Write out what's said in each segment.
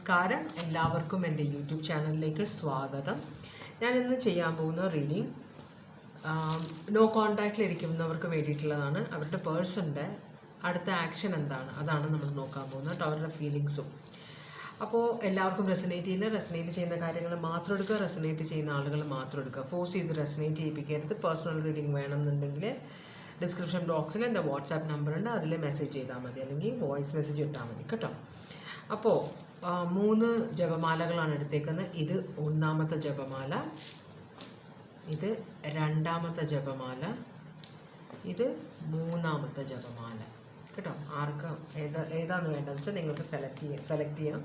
നമസ്കാരം, എല്ലാവർക്കും എൻ്റെ യൂട്യൂബ് ചാനലിലേക്ക് സ്വാഗതം. ഞാനിന്ന് ചെയ്യാൻ പോകുന്ന റീഡിങ് നോ കോൺടാക്റ്റിലിരിക്കുന്നവർക്ക് വേണ്ടിയിട്ടുള്ളതാണ്. അവരുടെ പേഴ്സണിൻ്റെ അടുത്ത ആക്ഷൻ എന്താണ്, അതാണ് നമ്മൾ നോക്കാൻ പോകുന്നത്. അവരുടെ ഫീലിങ്സും. അപ്പോൾ എല്ലാവർക്കും റെസനേറ്റ് ചെയ്യുന്ന കാര്യങ്ങൾ മാത്രം എടുക്കുക, റെസനേറ്റ് ചെയ്യുന്ന ആളുകൾ മാത്രം എടുക്കുക. ഫോഴ്സ് ചെയ്ത് റെസനേറ്റ് ചെയ്യിപ്പിക്കരുത്. പേഴ്സണൽ റീഡിങ് വേണമെന്നുണ്ടെങ്കിൽ ഡിസ്ക്രിപ്ഷൻ ബോക്സിൽ എൻ്റെ വാട്സാപ്പ് നമ്പറുണ്ട്, അതിൽ മെസ്സേജ് ചെയ്താൽ മതി, അല്ലെങ്കിൽ വോയിസ് മെസ്സേജ് ഇട്ടാൽ മതി കേട്ടോ. അപ്പോൾ 3 ജപമാലകളാണ് എടുത്തേക്കുന്നത്. ഇത് 1ാമത്തെ ജപമാല, ഇത് 2ാമത്തെ ജപമാല, ഇത് 3ാമത്തെ ജപമാല കേട്ടോ. ആർക്ക് ഏതാണെന്ന് വേണ്ടതെന്ന് വെച്ചാൽ നിങ്ങൾക്ക് സെലക്ട് ചെയ്യാം.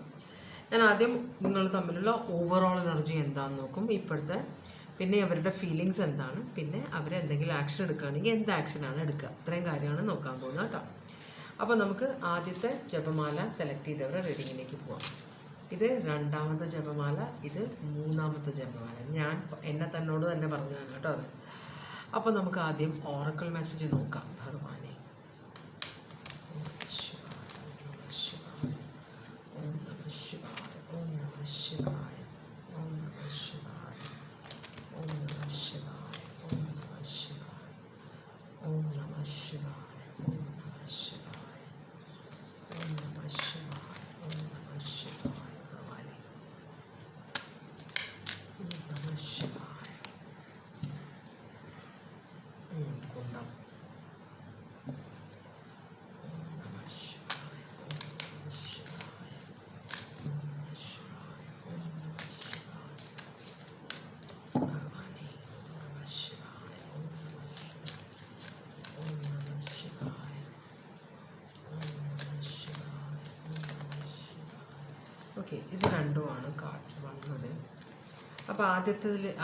ഞാൻ ആദ്യം നിങ്ങൾ തമ്മിലുള്ള ഓവറോൾ എനർജി എന്താണെന്ന് നോക്കും, ഇപ്പോഴത്തെ, പിന്നെ അവരുടെ ഫീലിങ്സ് എന്താണ്, പിന്നെ അവരെന്തെങ്കിലും ആക്ഷൻ എടുക്കുകയാണെങ്കിൽ എന്ത് ആക്ഷനാണ് എടുക്കുക, ഇത്രയും കാര്യമാണ് നോക്കാൻ പോകുന്നത് കേട്ടോ. അപ്പോൾ നമുക്ക് ആദ്യത്തെ ജപമാല സെലക്ട് ചെയ്തവരുടെ റീഡിങ്ങിലേക്ക് പോവാം. ഇത് 2ാമത്തെ ജപമാല, ഇത് 3ാമത്തെ ജപമാല. ഞാൻ തന്നോട് തന്നെ പറഞ്ഞതാണ് കേട്ടോ അത്. അപ്പോൾ നമുക്ക് ആദ്യം ഓറക്കിൾ മെസ്സേജ് നോക്കാം. ഭഗവാനെ, ഓക്കെ, ഇത് രണ്ടുമാണ് കാർഡ് വന്നത്. അപ്പോൾ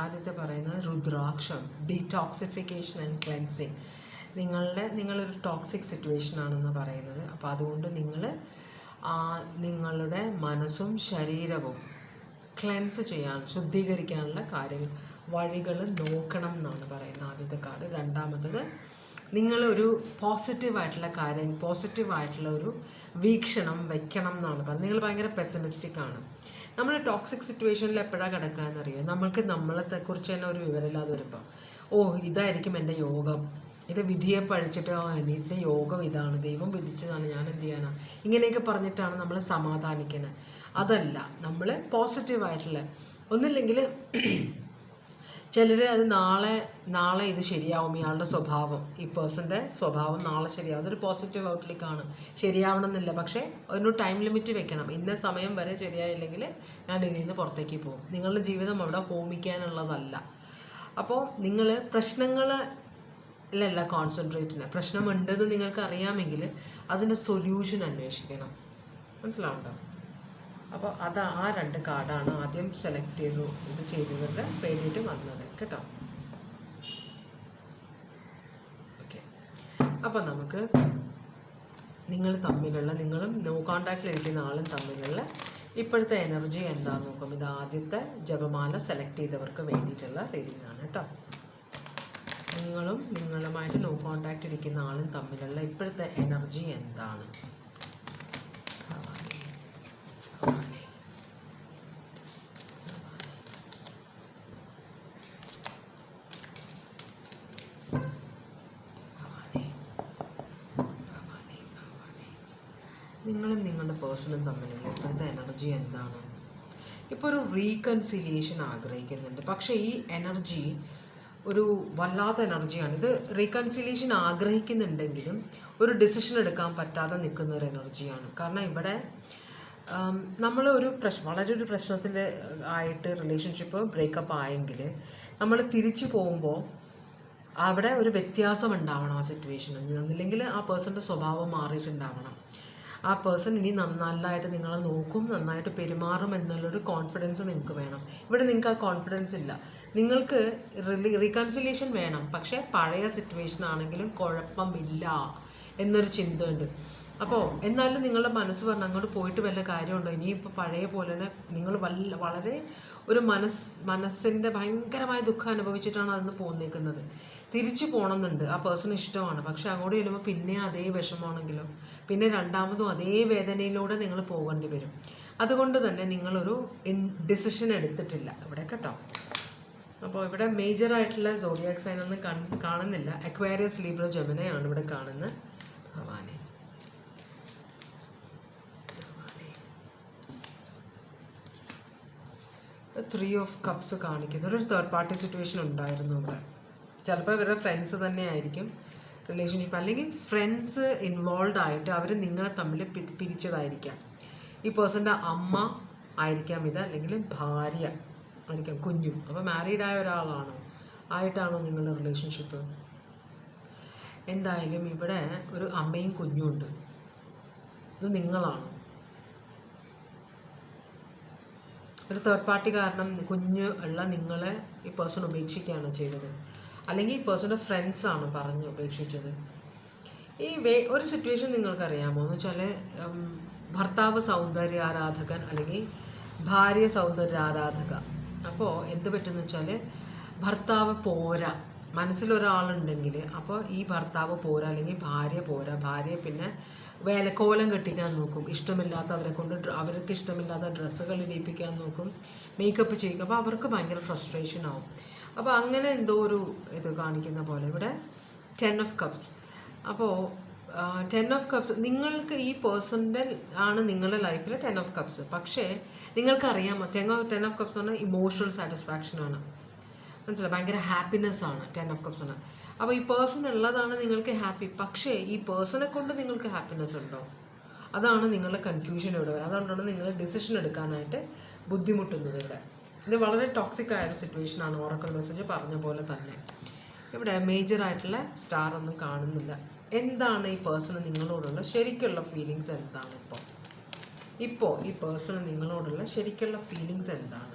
ആദ്യത്തെ പറയുന്നത് രുദ്രാക്ഷം, ഡീടോക്സിഫിക്കേഷൻ ആൻഡ് ക്ലെൻസിങ്. നിങ്ങളൊരു ടോക്സിക് സിറ്റുവേഷൻ ആണെന്ന് പറയുന്നത്. അപ്പോൾ അതുകൊണ്ട് നിങ്ങളുടെ മനസ്സും ശരീരവും ക്ലെൻസ് ചെയ്യാൻ, ശുദ്ധീകരിക്കാനുള്ള വഴികൾ നോക്കണം എന്നാണ് പറയുന്നത് ആദ്യത്തെ കാർഡ്. രണ്ടാമത്തത്, നിങ്ങളൊരു പോസിറ്റീവായിട്ടുള്ള ഒരു വീക്ഷണം വെക്കണം എന്നാണ് പറയുന്നത്. നിങ്ങൾ ഭയങ്കര പെസിമിസ്റ്റിക് ആണ്. നമ്മൾ ടോക്സിക് സിറ്റുവേഷനിൽ എപ്പോഴാണ് കിടക്കുകയെന്നറിയോ, നമ്മൾക്ക് നമ്മളെക്കുറിച്ച് തന്നെ ഒരു വിവരമില്ലാതെ വരുമ്പോൾ, ഇതായിരിക്കും എൻ്റെ യോഗം, ഇത് വിധിയെ പഴിച്ചിട്ട് എൻ്റെ യോഗം ഇതാണ്, ദൈവം വിധിച്ചതാണ്, ഞാൻ എന്ത് ചെയ്യാനാ, ഇങ്ങനെയൊക്കെ പറഞ്ഞിട്ടാണ് നമ്മൾ സമാധാനിക്കുന്നത്. അതല്ല, നമ്മൾ പോസിറ്റീവായിട്ടുള്ള, ഒന്നില്ലെങ്കിൽ ചിലർ അത് നാളെ ഇത് ശരിയാവും, ഇയാളുടെ സ്വഭാവം, ഈ പേഴ്സൻ്റെ സ്വഭാവം നാളെ ശരിയാവും, അതൊരു പോസിറ്റീവ് ഔട്ട്ലുക്കാണ്. ശരിയാവണം എന്നില്ല, പക്ഷേ ഒരു ടൈം ലിമിറ്റ് വെക്കണം. ഇന്ന സമയം വരെ ശരിയായില്ലെങ്കിൽ ഞാൻ ഇതിൽ നിന്ന് പുറത്തേക്ക് പോകും. നിങ്ങളുടെ ജീവിതം അവിടെ ഹോമിക്കാനുള്ളതല്ല. അപ്പോൾ നിങ്ങൾ പ്രശ്നങ്ങളിലല്ല കോൺസെൻട്രേറ്റ് ചെയ്യുന്നത്. പ്രശ്നമുണ്ടെന്ന് നിങ്ങൾക്ക് അറിയാമെങ്കിൽ അതിൻ്റെ സൊല്യൂഷൻ അന്വേഷിക്കണം. മനസ്സിലാവുണ്ടോ? അപ്പോൾ ആ 2 കാർഡാണ് ആദ്യം സെലക്ട് ചെയ്തവരുടെ വേണ്ടിയിട്ട് വന്നത് കേട്ടോ. ഓക്കെ, അപ്പോൾ നമുക്ക് നിങ്ങളും നോ കോൺടാക്റ്റിലിരിക്കുന്ന ആളും തമ്മിലുള്ള ഇപ്പോഴത്തെ എനർജി എന്താണെന്ന് നോക്കാം. ഇത് ആദ്യത്തെ ജപമാല സെലക്ട് ചെയ്തവർക്ക് വേണ്ടിയിട്ടുള്ള റീഡിംഗ് ആണ് കേട്ടോ. നിങ്ങളുമായിട്ട് നോ കോൺടാക്റ്റ് ഇരിക്കുന്ന ആളും തമ്മിലുള്ള ഇപ്പോഴത്തെ എനർജി എന്താണ്? നിങ്ങളും നിങ്ങളുടെ പേഴ്സണും തമ്മിലുള്ള ഇപ്പോഴത്തെ എനർജി എന്താണ്? ഇപ്പോൾ ഒരു റീകൺസിലിയേഷൻ ആഗ്രഹിക്കുന്നുണ്ട്, പക്ഷേ ഈ എനർജി ഒരു വല്ലാത്ത എനർജിയാണ്. ഇത് റീകൺസിലിയേഷൻ ആഗ്രഹിക്കുന്നുണ്ടെങ്കിലും ഒരു ഡിസിഷൻ എടുക്കാൻ പറ്റാതെ നിൽക്കുന്ന ഒരു എനർജിയാണ്. കാരണം ഇവിടെ നമ്മൾ വളരെ ഒരു പ്രശ്നത്തിൻ്റെ ആയിട്ട് റിലേഷൻഷിപ്പ് ബ്രേക്കപ്പ് ആയെങ്കിൽ നമ്മൾ തിരിച്ചു പോകുമ്പോൾ അവിടെ ഒരു വ്യത്യാസം ഉണ്ടാവണം ആ സിറ്റുവേഷനിൽ. ഒന്നില്ലെങ്കിൽ ആ പേഴ്സൻ്റെ സ്വഭാവം മാറിയിട്ടുണ്ടാവണം. ആ പേഴ്സൺ ഇനി നന്നായിട്ട് നിങ്ങളെ നോക്കും, നന്നായിട്ട് പെരുമാറും എന്നുള്ളൊരു കോൺഫിഡൻസ് നിങ്ങൾക്ക് വേണം. ഇവിടെ നിങ്ങൾക്ക് ആ കോൺഫിഡൻസ് ഇല്ല. നിങ്ങൾക്ക് റീകൺസിലിയേഷൻ വേണം, പക്ഷേ പഴയ സിറ്റുവേഷൻ ആണെങ്കിലും കുഴപ്പമില്ല എന്നൊരു ചിന്തയുണ്ട്. അപ്പോൾ എന്നാലും നിങ്ങളുടെ മനസ്സ് പറഞ്ഞ് അങ്ങോട്ട് പോയിട്ട് വല്ല കാര്യമുണ്ടോ, ഇനിയിപ്പോൾ പഴയ പോലെ തന്നെ നിങ്ങൾ വളരെ ഒരു മനസ്സിൻ്റെ ഭയങ്കരമായ ദുഃഖം അനുഭവിച്ചിട്ടാണ് അതിന് പോന്നേക്കുന്നത്. തിരിച്ചു പോകണമെന്നുണ്ട്, ആ പേഴ്സൺ ഇഷ്ടമാണ്, പക്ഷെ അങ്ങോട്ട് ചെല്ലുമ്പോൾ പിന്നെ അതേ വിഷമമാണെങ്കിലോ, പിന്നെ രണ്ടാമതും അതേ വേദനയിലൂടെ നിങ്ങൾ പോകേണ്ടി വരും. അതുകൊണ്ട് തന്നെ നിങ്ങളൊരു ഡിസിഷൻ എടുത്തിട്ടില്ല ഇവിടെ കേട്ടോ. അപ്പോൾ ഇവിടെ മേജറായിട്ടുള്ള സോഡിയാക് സൈൻ ഒന്നും കാണുന്നില്ല. അക്വേറിയസ്, ലീബ്ര, ജെമിനി ആണ് ഇവിടെ കാണുന്നത്. ഭവാനി 3 ഓഫ് കപ്സ് കാണിക്കുന്നു. ഒരു തേർഡ് പാർട്ടി സിറ്റുവേഷൻ ഉണ്ടായിരുന്നു ഇവിടെ. ചിലപ്പോൾ ഇവരുടെ ഫ്രണ്ട്സ് തന്നെ ആയിരിക്കും റിലേഷൻഷിപ്പ്, അല്ലെങ്കിൽ ഫ്രണ്ട്സ് ഇൻവോൾവ് ആയിട്ട് അവർ നിങ്ങളെ തമ്മിൽ പിരിച്ചതായിരിക്കാം. ഈ പേഴ്സൻ്റെ അമ്മ ആയിരിക്കാം ഇത്, അല്ലെങ്കിൽ ഭാര്യ ആയിരിക്കാം, കുഞ്ഞും. അപ്പോൾ മാരീഡായ ഒരാളാണോ ആയിട്ടാണോ നിങ്ങളുടെ റിലേഷൻഷിപ്പ്? എന്തായാലും ഇവിടെ ഒരു അമ്മയും കുഞ്ഞും ഉണ്ട്. ഇത് നിങ്ങളാണ്. ഒരു തേർഡ് പാർട്ടി കാരണം കുഞ്ഞ് ഉള്ള നിങ്ങളെ ഈ പേഴ്സൺ ഉപേക്ഷിക്കുകയാണ് ചെയ്തത്, അല്ലെങ്കിൽ ഈ പേഴ്സൻ്റെ ഫ്രണ്ട്സാണ് പറഞ്ഞ് ഉപേക്ഷിച്ചത്. ഈ ഒരു സിറ്റുവേഷൻ നിങ്ങൾക്കറിയാമോ എന്ന് വെച്ചാൽ, ഭർത്താവ് സൗന്ദര്യ ആരാധകൻ അല്ലെങ്കിൽ ഭാര്യ സൗന്ദര്യ ആരാധക. അപ്പോൾ എന്ത് പറ്റുമെന്ന് വെച്ചാൽ, ഭർത്താവ് പോരാ, മനസ്സിലൊരാളുണ്ടെങ്കിൽ അപ്പോൾ ഈ ഭർത്താവ് പോരാ അല്ലെങ്കിൽ ഭാര്യ പോരാ. ഭാര്യ പിന്നെ വേലക്കോലം കെട്ടിക്കാൻ നോക്കും, ഇഷ്ടമില്ലാത്തവരെ കൊണ്ട് അവർക്ക് ഇഷ്ടമില്ലാത്ത ഡ്രസ്സുകൾ ഇടിപ്പിക്കാൻ നോക്കും, മേക്കപ്പ് ചെയ്യിക്കും. അപ്പോൾ അവർക്ക് ഭയങ്കര ഫ്രസ്ട്രേഷൻ ആവും. അപ്പോൾ അങ്ങനെ എന്തോ ഒരു ഇത് കാണിക്കുന്ന പോലെ ഇവിടെ 10 ഓഫ് കപ്സ്. അപ്പോൾ 10 ഓഫ് കപ്സ് നിങ്ങൾക്ക് ഈ പേഴ്സൻ്റെ ആണ് നിങ്ങളുടെ ലൈഫിൽ 10 ഓഫ് കപ്സ്. പക്ഷേ നിങ്ങൾക്കറിയാമോ 10 ഓഫ് കപ്സ് ആണ് ഇമോഷണൽ സാറ്റിസ്ഫാക്ഷൻ ആണ്, മനസ്സിലായി, ഭയങ്കര ഹാപ്പിനെസ് ആണ് 10 ഓഫ് കപ്സ് ആണ്. അപ്പോൾ ഈ പേഴ്സൺ ഉള്ളതാണ് നിങ്ങൾക്ക് ഹാപ്പി, പക്ഷേ ഈ പേഴ്സണെ കൊണ്ട് നിങ്ങൾക്ക് ഹാപ്പിനെസ് ഉണ്ടോ? അതാണ് നിങ്ങളുടെ കൺഫ്യൂഷൻ ഇവിടെ വരുന്നത്. അതുകൊണ്ടാണ് നിങ്ങൾ ഡിസിഷൻ എടുക്കാനായിട്ട് ബുദ്ധിമുട്ടുന്നത് ഇവിടെ. ഇത് വളരെ ടോക്സിക് ആയൊരു സിറ്റുവേഷനാണ്. ഓറക്കിൾ മെസ്സേജ് പറഞ്ഞ പോലെ തന്നെ ഇവിടെ മേജറായിട്ടുള്ള സ്റ്റാർ ഒന്നും കാണുന്നില്ല. എന്താണ് ഈ പേഴ്സണ് നിങ്ങളോടുള്ള ശരിക്കുള്ള ഫീലിങ്സ് എന്താണ്? ഇപ്പോൾ ഈ പേഴ്സണ് നിങ്ങളോടുള്ള ശരിക്കുള്ള ഫീലിങ്സ് എന്താണ്?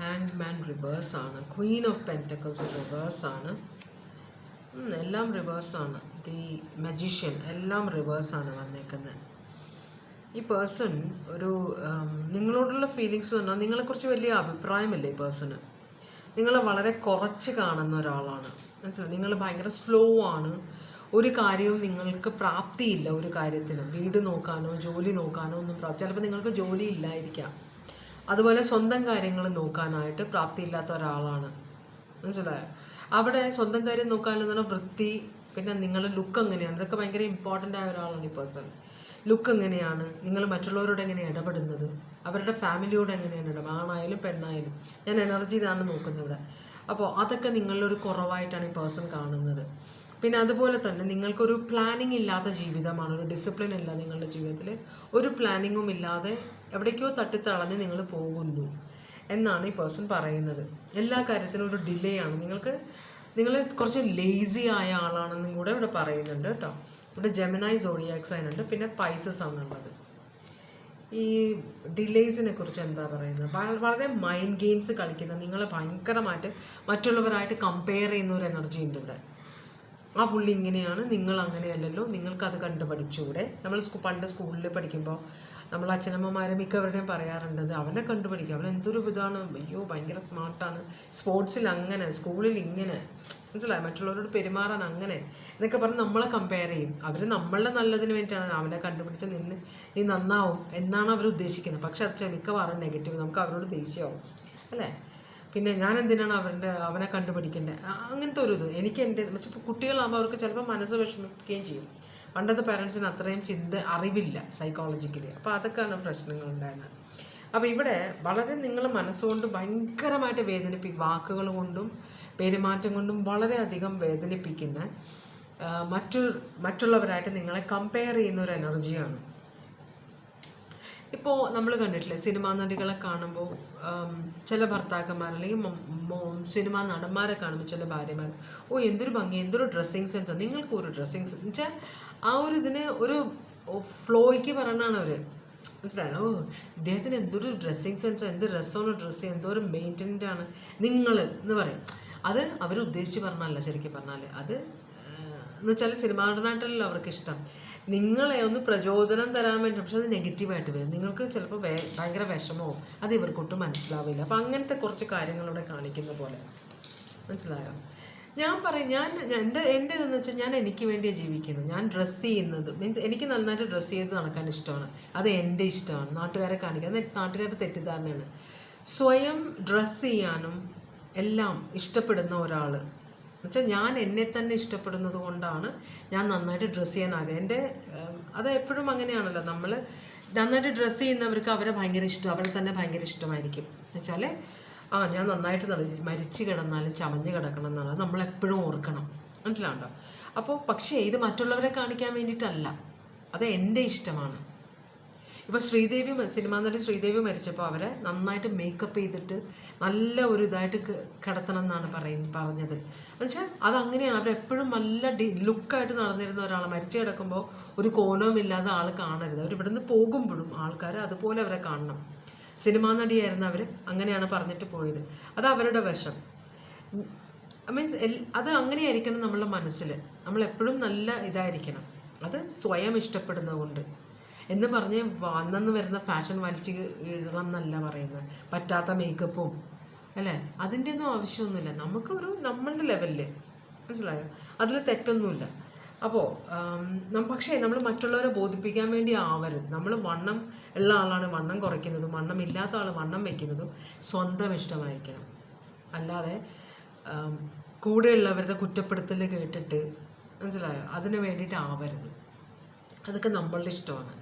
ഹാങ്മാൻ റിവേഴ്സ് ആണ്, ക്വീൻ ഓഫ് പെൻറ്റക്കിൾസ് റിവേഴ്സ് ആണ്, എല്ലാം റിവേഴ്സ് ആണ്. ദി മജീഷ്യൻ എല്ലാം റിവേഴ്സ് ആണ് വന്നേക്കുന്നത്. ഈ പേഴ്സൺ ഒരു നിങ്ങളോടുള്ള ഫീലിങ്സ് പറഞ്ഞാൽ നിങ്ങളെക്കുറിച്ച് വലിയ അഭിപ്രായമില്ല ഈ പേഴ്സണ്. നിങ്ങളെ വളരെ കുറച്ച് കാണുന്ന ഒരാളാണ്, മനസ്സിലായി. നിങ്ങൾ ഭയങ്കര സ്ലോ ആണ്. ഒരു കാര്യവും നിങ്ങൾക്ക് പ്രാപ്തിയില്ല. ഒരു കാര്യത്തിന് വീട് നോക്കാനോ ജോലി നോക്കാനോ ഒന്നും ചിലപ്പോൾ നിങ്ങൾക്ക് ജോലി ഇല്ലായിരിക്കാം. അതുപോലെ സ്വന്തം കാര്യങ്ങൾ നോക്കാനായിട്ട് പ്രാപ്തിയില്ലാത്ത ഒരാളാണ്, മനസ്സിലായോ? അവിടെ സ്വന്തം കാര്യം നോക്കാനെന്ന് പറഞ്ഞാൽ വൃത്തി, പിന്നെ നിങ്ങളുടെ ലുക്ക് എങ്ങനെയാണ്, ഇതൊക്കെ ഭയങ്കര ഇമ്പോർട്ടൻ്റ് ആയ ഒരാളാണ് ഈ പേഴ്സൺ. ലുക്ക് എങ്ങനെയാണ്, നിങ്ങൾ മറ്റുള്ളവരോട് എങ്ങനെയാണ് ഇടപെടുന്നത്, അവരുടെ ഫാമിലിയോട് എങ്ങനെയാണ് ആണായാലും പെണ്ണായാലും. ഞാൻ എനർജിയിലാണ് നോക്കുന്നത് ഇവിടെ. അപ്പോൾ അതൊക്കെ നിങ്ങളൊരു കുറവായിട്ടാണ് ഈ പേഴ്സൺ കാണുന്നത്. പിന്നെ അതുപോലെ തന്നെ നിങ്ങൾക്കൊരു പ്ലാനിങ് ഇല്ലാത്ത ജീവിതമാണ്, ഒരു ഡിസിപ്ലിൻ ഇല്ല നിങ്ങളുടെ ജീവിതത്തിൽ. ഒരു പ്ലാനിങ്ങും ഇല്ലാതെ എവിടേക്കോ തട്ടിത്തളഞ്ഞ് നിങ്ങൾ പോകുന്നു എന്നാണ് ഈ പേഴ്സൺ പറയുന്നത്. എല്ലാ കാര്യത്തിലും ഒരു ഡിലേ ആണ്. നിങ്ങൾ കുറച്ച് ലേസി ആയ ആളാണെന്നും കൂടെ ഇവിടെ പറയുന്നുണ്ട് കേട്ടോ. ഇവിടെ ജെമിനി സോഡിയാക് സൈൻ ഉണ്ട്, പിന്നെ പൈസസ് ആണുള്ളത്. ഈ ഡിലേസിനെ കുറിച്ച് എന്താ പറയുന്നത്? വളരെ മൈൻഡ് ഗെയിംസ് കളിക്കുന്ന, നിങ്ങളെ ഭയങ്കരമായിട്ട് മറ്റുള്ളവരായിട്ട് കമ്പയർ ചെയ്യുന്ന ഒരു എനർജി ഉണ്ട് ഇവിടെ. ആ പുള്ളി ഇങ്ങനെയാണ്, നിങ്ങൾ അങ്ങനെയല്ലല്ലോ, നിങ്ങൾക്കത് കണ്ട് പഠിച്ചുകൂടെ? നമ്മൾ പണ്ട് സ്കൂളിൽ പഠിക്കുമ്പോൾ നമ്മൾ അച്ഛനമ്മമാരെ മിക്കവരുടെയും പറയാറുണ്ട്, അവനെ കണ്ടുപിടിക്കുക, അവൻ എന്തൊരു ഇതാണ്, അയ്യോ ഭയങ്കര സ്മാർട്ടാണ്, സ്പോർട്സിൽ അങ്ങനെ, സ്കൂളിൽ ഇങ്ങനെ, മനസ്സിലായി, മറ്റുള്ളവരോട് പെരുമാറാൻ അങ്ങനെ എന്നൊക്കെ പറഞ്ഞ് നമ്മളെ കമ്പയർ ചെയ്യും. അവർ നമ്മളുടെ നല്ലതിന് വേണ്ടിയിട്ടാണ് അവനെ കണ്ടുപിടിച്ച് നീ നന്നാവും എന്നാണ് അവർ ഉദ്ദേശിക്കുന്നത്. പക്ഷെ അത് മിക്കവാറും നെഗറ്റീവ്, നമുക്ക് അവരോട് ദേഷ്യമാവും അല്ലേ. പിന്നെ ഞാൻ എന്തിനാണ് അവനെ കണ്ടുപിടിക്കേണ്ടത്, അങ്ങനത്തെ ഒരു ഇത് എനിക്ക് എൻ്റെ പക്ഷേ കുട്ടികളാകുമ്പോൾ അവർക്ക് ചിലപ്പോൾ മനസ്സ് വിഷമിക്കുകയും ചെയ്യും. പണ്ടത്തെ പാരൻസിന് അത്രയും അറിവില്ല സൈക്കോളജിക്കലി. അപ്പോൾ അതൊക്കെയാണ് പ്രശ്നങ്ങളുണ്ടായിരുന്നത്. അപ്പോൾ ഇവിടെ വളരെ നിങ്ങൾ മനസ്സുകൊണ്ട് ഭയങ്കരമായിട്ട് വാക്കുകൾ കൊണ്ടും പെരുമാറ്റം കൊണ്ടും വളരെയധികം വേദനിപ്പിക്കുന്ന മറ്റുള്ളവരായിട്ട് നിങ്ങളെ കമ്പയർ ചെയ്യുന്ന ഒരു എനർജിയാണ്. ഇപ്പോൾ നമ്മൾ കണ്ടിട്ടില്ലേ, സിനിമാ നടികളെ കാണുമ്പോൾ ചില ഭർത്താക്കന്മാർ അല്ലെങ്കിൽ സിനിമാ നടന്മാരെ കാണുമ്പോൾ ചില ഭാര്യമാർ, ഓ എന്തൊരു ഭംഗി, എന്തൊരു ഡ്രസ്സിങ് സെൻസ്, നിങ്ങൾക്ക് ഒരു ഡ്രസ്സിങ് സെൻസ് വെച്ചാൽ ആ ഒരു ഇതിന് ഒരു ഫ്ലോയ്ക്ക് പറയണതാണ് അവർ, മനസ്സിലായോ? ഓ ഇദ്ദേഹത്തിന് എന്തൊരു ഡ്രസ്സിങ് സെൻസ്, എന്ത് രസമാണ് ഡ്രസ്സ്, എന്തോ ഒരു മെയിൻറ്റനൻ്റ് ആണ് നിങ്ങൾ എന്ന് പറയും. അത് അവർ ഉദ്ദേശിച്ച് പറഞ്ഞല്ല, ശരിക്കും പറഞ്ഞാൽ അത് എന്ന് വെച്ചാൽ സിനിമാ നടനായിട്ടല്ലോ അവർക്ക് ഇഷ്ടം. നിങ്ങളെ ഒന്ന് പ്രചോദനം തരാൻ വേണ്ടി, പക്ഷെ അത് നെഗറ്റീവായിട്ട് വരും. നിങ്ങൾക്ക് ചിലപ്പോൾ ഭയങ്കര വിഷമവും അത് ഇവർക്കൊട്ടും മനസ്സിലാവില്ല. അപ്പം അങ്ങനത്തെ കുറച്ച് കാര്യങ്ങളിവിടെ കാണിക്കുന്ന പോലെ, മനസ്സിലായോ? ഞാൻ പറയും, എൻ്റെ ഇതെന്ന് വെച്ചാൽ ഞാൻ എനിക്ക് വേണ്ടിയാണ് ജീവിക്കുന്നത്. ഞാൻ ഡ്രസ്സ് ചെയ്യുന്നത് മീൻസ് എനിക്ക് നന്നായിട്ട് ഡ്രസ്സ് ചെയ്ത് നടക്കാൻ ഇഷ്ടമാണ്. അത് എൻ്റെ ഇഷ്ടമാണ്. നാട്ടുകാരെ കാണിക്കാൻ, അത് നാട്ടുകാരുടെ തെറ്റിദ്ധാരണയാണ്. സ്വയം ഡ്രസ്സ് ചെയ്യാനും എല്ലാം ഇഷ്ടപ്പെടുന്ന ഒരാൾ എന്നുവെച്ചാൽ ഞാൻ എന്നെ തന്നെ ഇഷ്ടപ്പെടുന്നത് കൊണ്ടാണ് ഞാൻ നന്നായിട്ട് ഡ്രസ്സ് ചെയ്യാൻ എൻ്റെ അത് എപ്പോഴും അങ്ങനെയാണല്ലോ. നമ്മൾ നന്നായിട്ട് ഡ്രസ്സ് ചെയ്യുന്നവർക്ക് അവരെ ഭയങ്കര ഇഷ്ടം, അവരെ തന്നെ ഭയങ്കര ഇഷ്ടമായിരിക്കും. എന്നുവെച്ചാൽ ഞാൻ നന്നായിട്ട് മരിച്ചു കിടന്നാലും ചമഞ്ഞ് കിടക്കണം എന്നാണ് നമ്മളെപ്പോഴും ഓർക്കണം. മനസ്സിലാവുണ്ടോ? അപ്പോൾ പക്ഷേ ഇത് മറ്റുള്ളവരെ കാണിക്കാൻ വേണ്ടിയിട്ടല്ല, അത് എൻ്റെ ഇഷ്ടമാണ്. ഇപ്പോൾ സിനിമാ നടി ശ്രീദേവി മരിച്ചപ്പോൾ അവരെ നന്നായിട്ട് മേക്കപ്പ് ചെയ്തിട്ട് നല്ല ഒരു ഇതായിട്ട് കിടത്തണം എന്നാണ് പറഞ്ഞത്. എന്നുവെച്ചാൽ അതങ്ങനെയാണ്. അവരെപ്പോഴും നല്ല ലുക്കായിട്ട് നടന്നിരുന്ന ഒരാൾ മരിച്ചു കിടക്കുമ്പോൾ ഒരു കോലവും ഇല്ലാതെ ആൾ കാണരുത്. അവർ ഇവിടുന്ന് പോകുമ്പോഴും ആൾക്കാർ അതുപോലെ അവരെ കാണണം. സിനിമാ നടിയായിരുന്നവർ അങ്ങനെയാണ് പറഞ്ഞിട്ട് പോയത്. അത് അവരുടെ വശം. മീൻസ് അത് അങ്ങനെയായിരിക്കണം നമ്മളുടെ മനസ്സിൽ. നമ്മളെപ്പോഴും നല്ല ഇതായിരിക്കണം. അത് സ്വയം ഇഷ്ടപ്പെടുന്നത് കൊണ്ട് എന്ന് പറഞ്ഞ് വന്നെന്ന് വരുന്ന ഫാഷൻ വലിച്ച് ഇടണം എന്നല്ല പറയുന്നത്. പറ്റാത്ത മേക്കപ്പും അല്ലേ, അതിൻ്റെ ഒന്നും ആവശ്യമൊന്നുമില്ല. നമുക്കൊരു നമ്മളുടെ ലെവലിൽ, മനസ്സിലായോ? അതിൽ തെറ്റൊന്നുമില്ല. അപ്പോൾ പക്ഷേ നമ്മൾ മറ്റുള്ളവരെ ബോധിപ്പിക്കാൻ വേണ്ടി ആവരുത്. നമ്മൾ വണ്ണം ഉള്ള ആളാണ് വണ്ണം കുറയ്ക്കുന്നതും വണ്ണം ഇല്ലാത്ത ആൾ വണ്ണം വയ്ക്കുന്നതും സ്വന്തം ഇഷ്ടമായിരിക്കണം. അല്ലാതെ കൂടെയുള്ളവരുടെ കുറ്റപ്പെടുത്തൽ കേട്ടിട്ട്, മനസ്സിലായോ, അതിന് വേണ്ടിയിട്ട് ആവരുത്. അതൊക്കെ നമ്മളുടെ ഇഷ്ടമാണ്.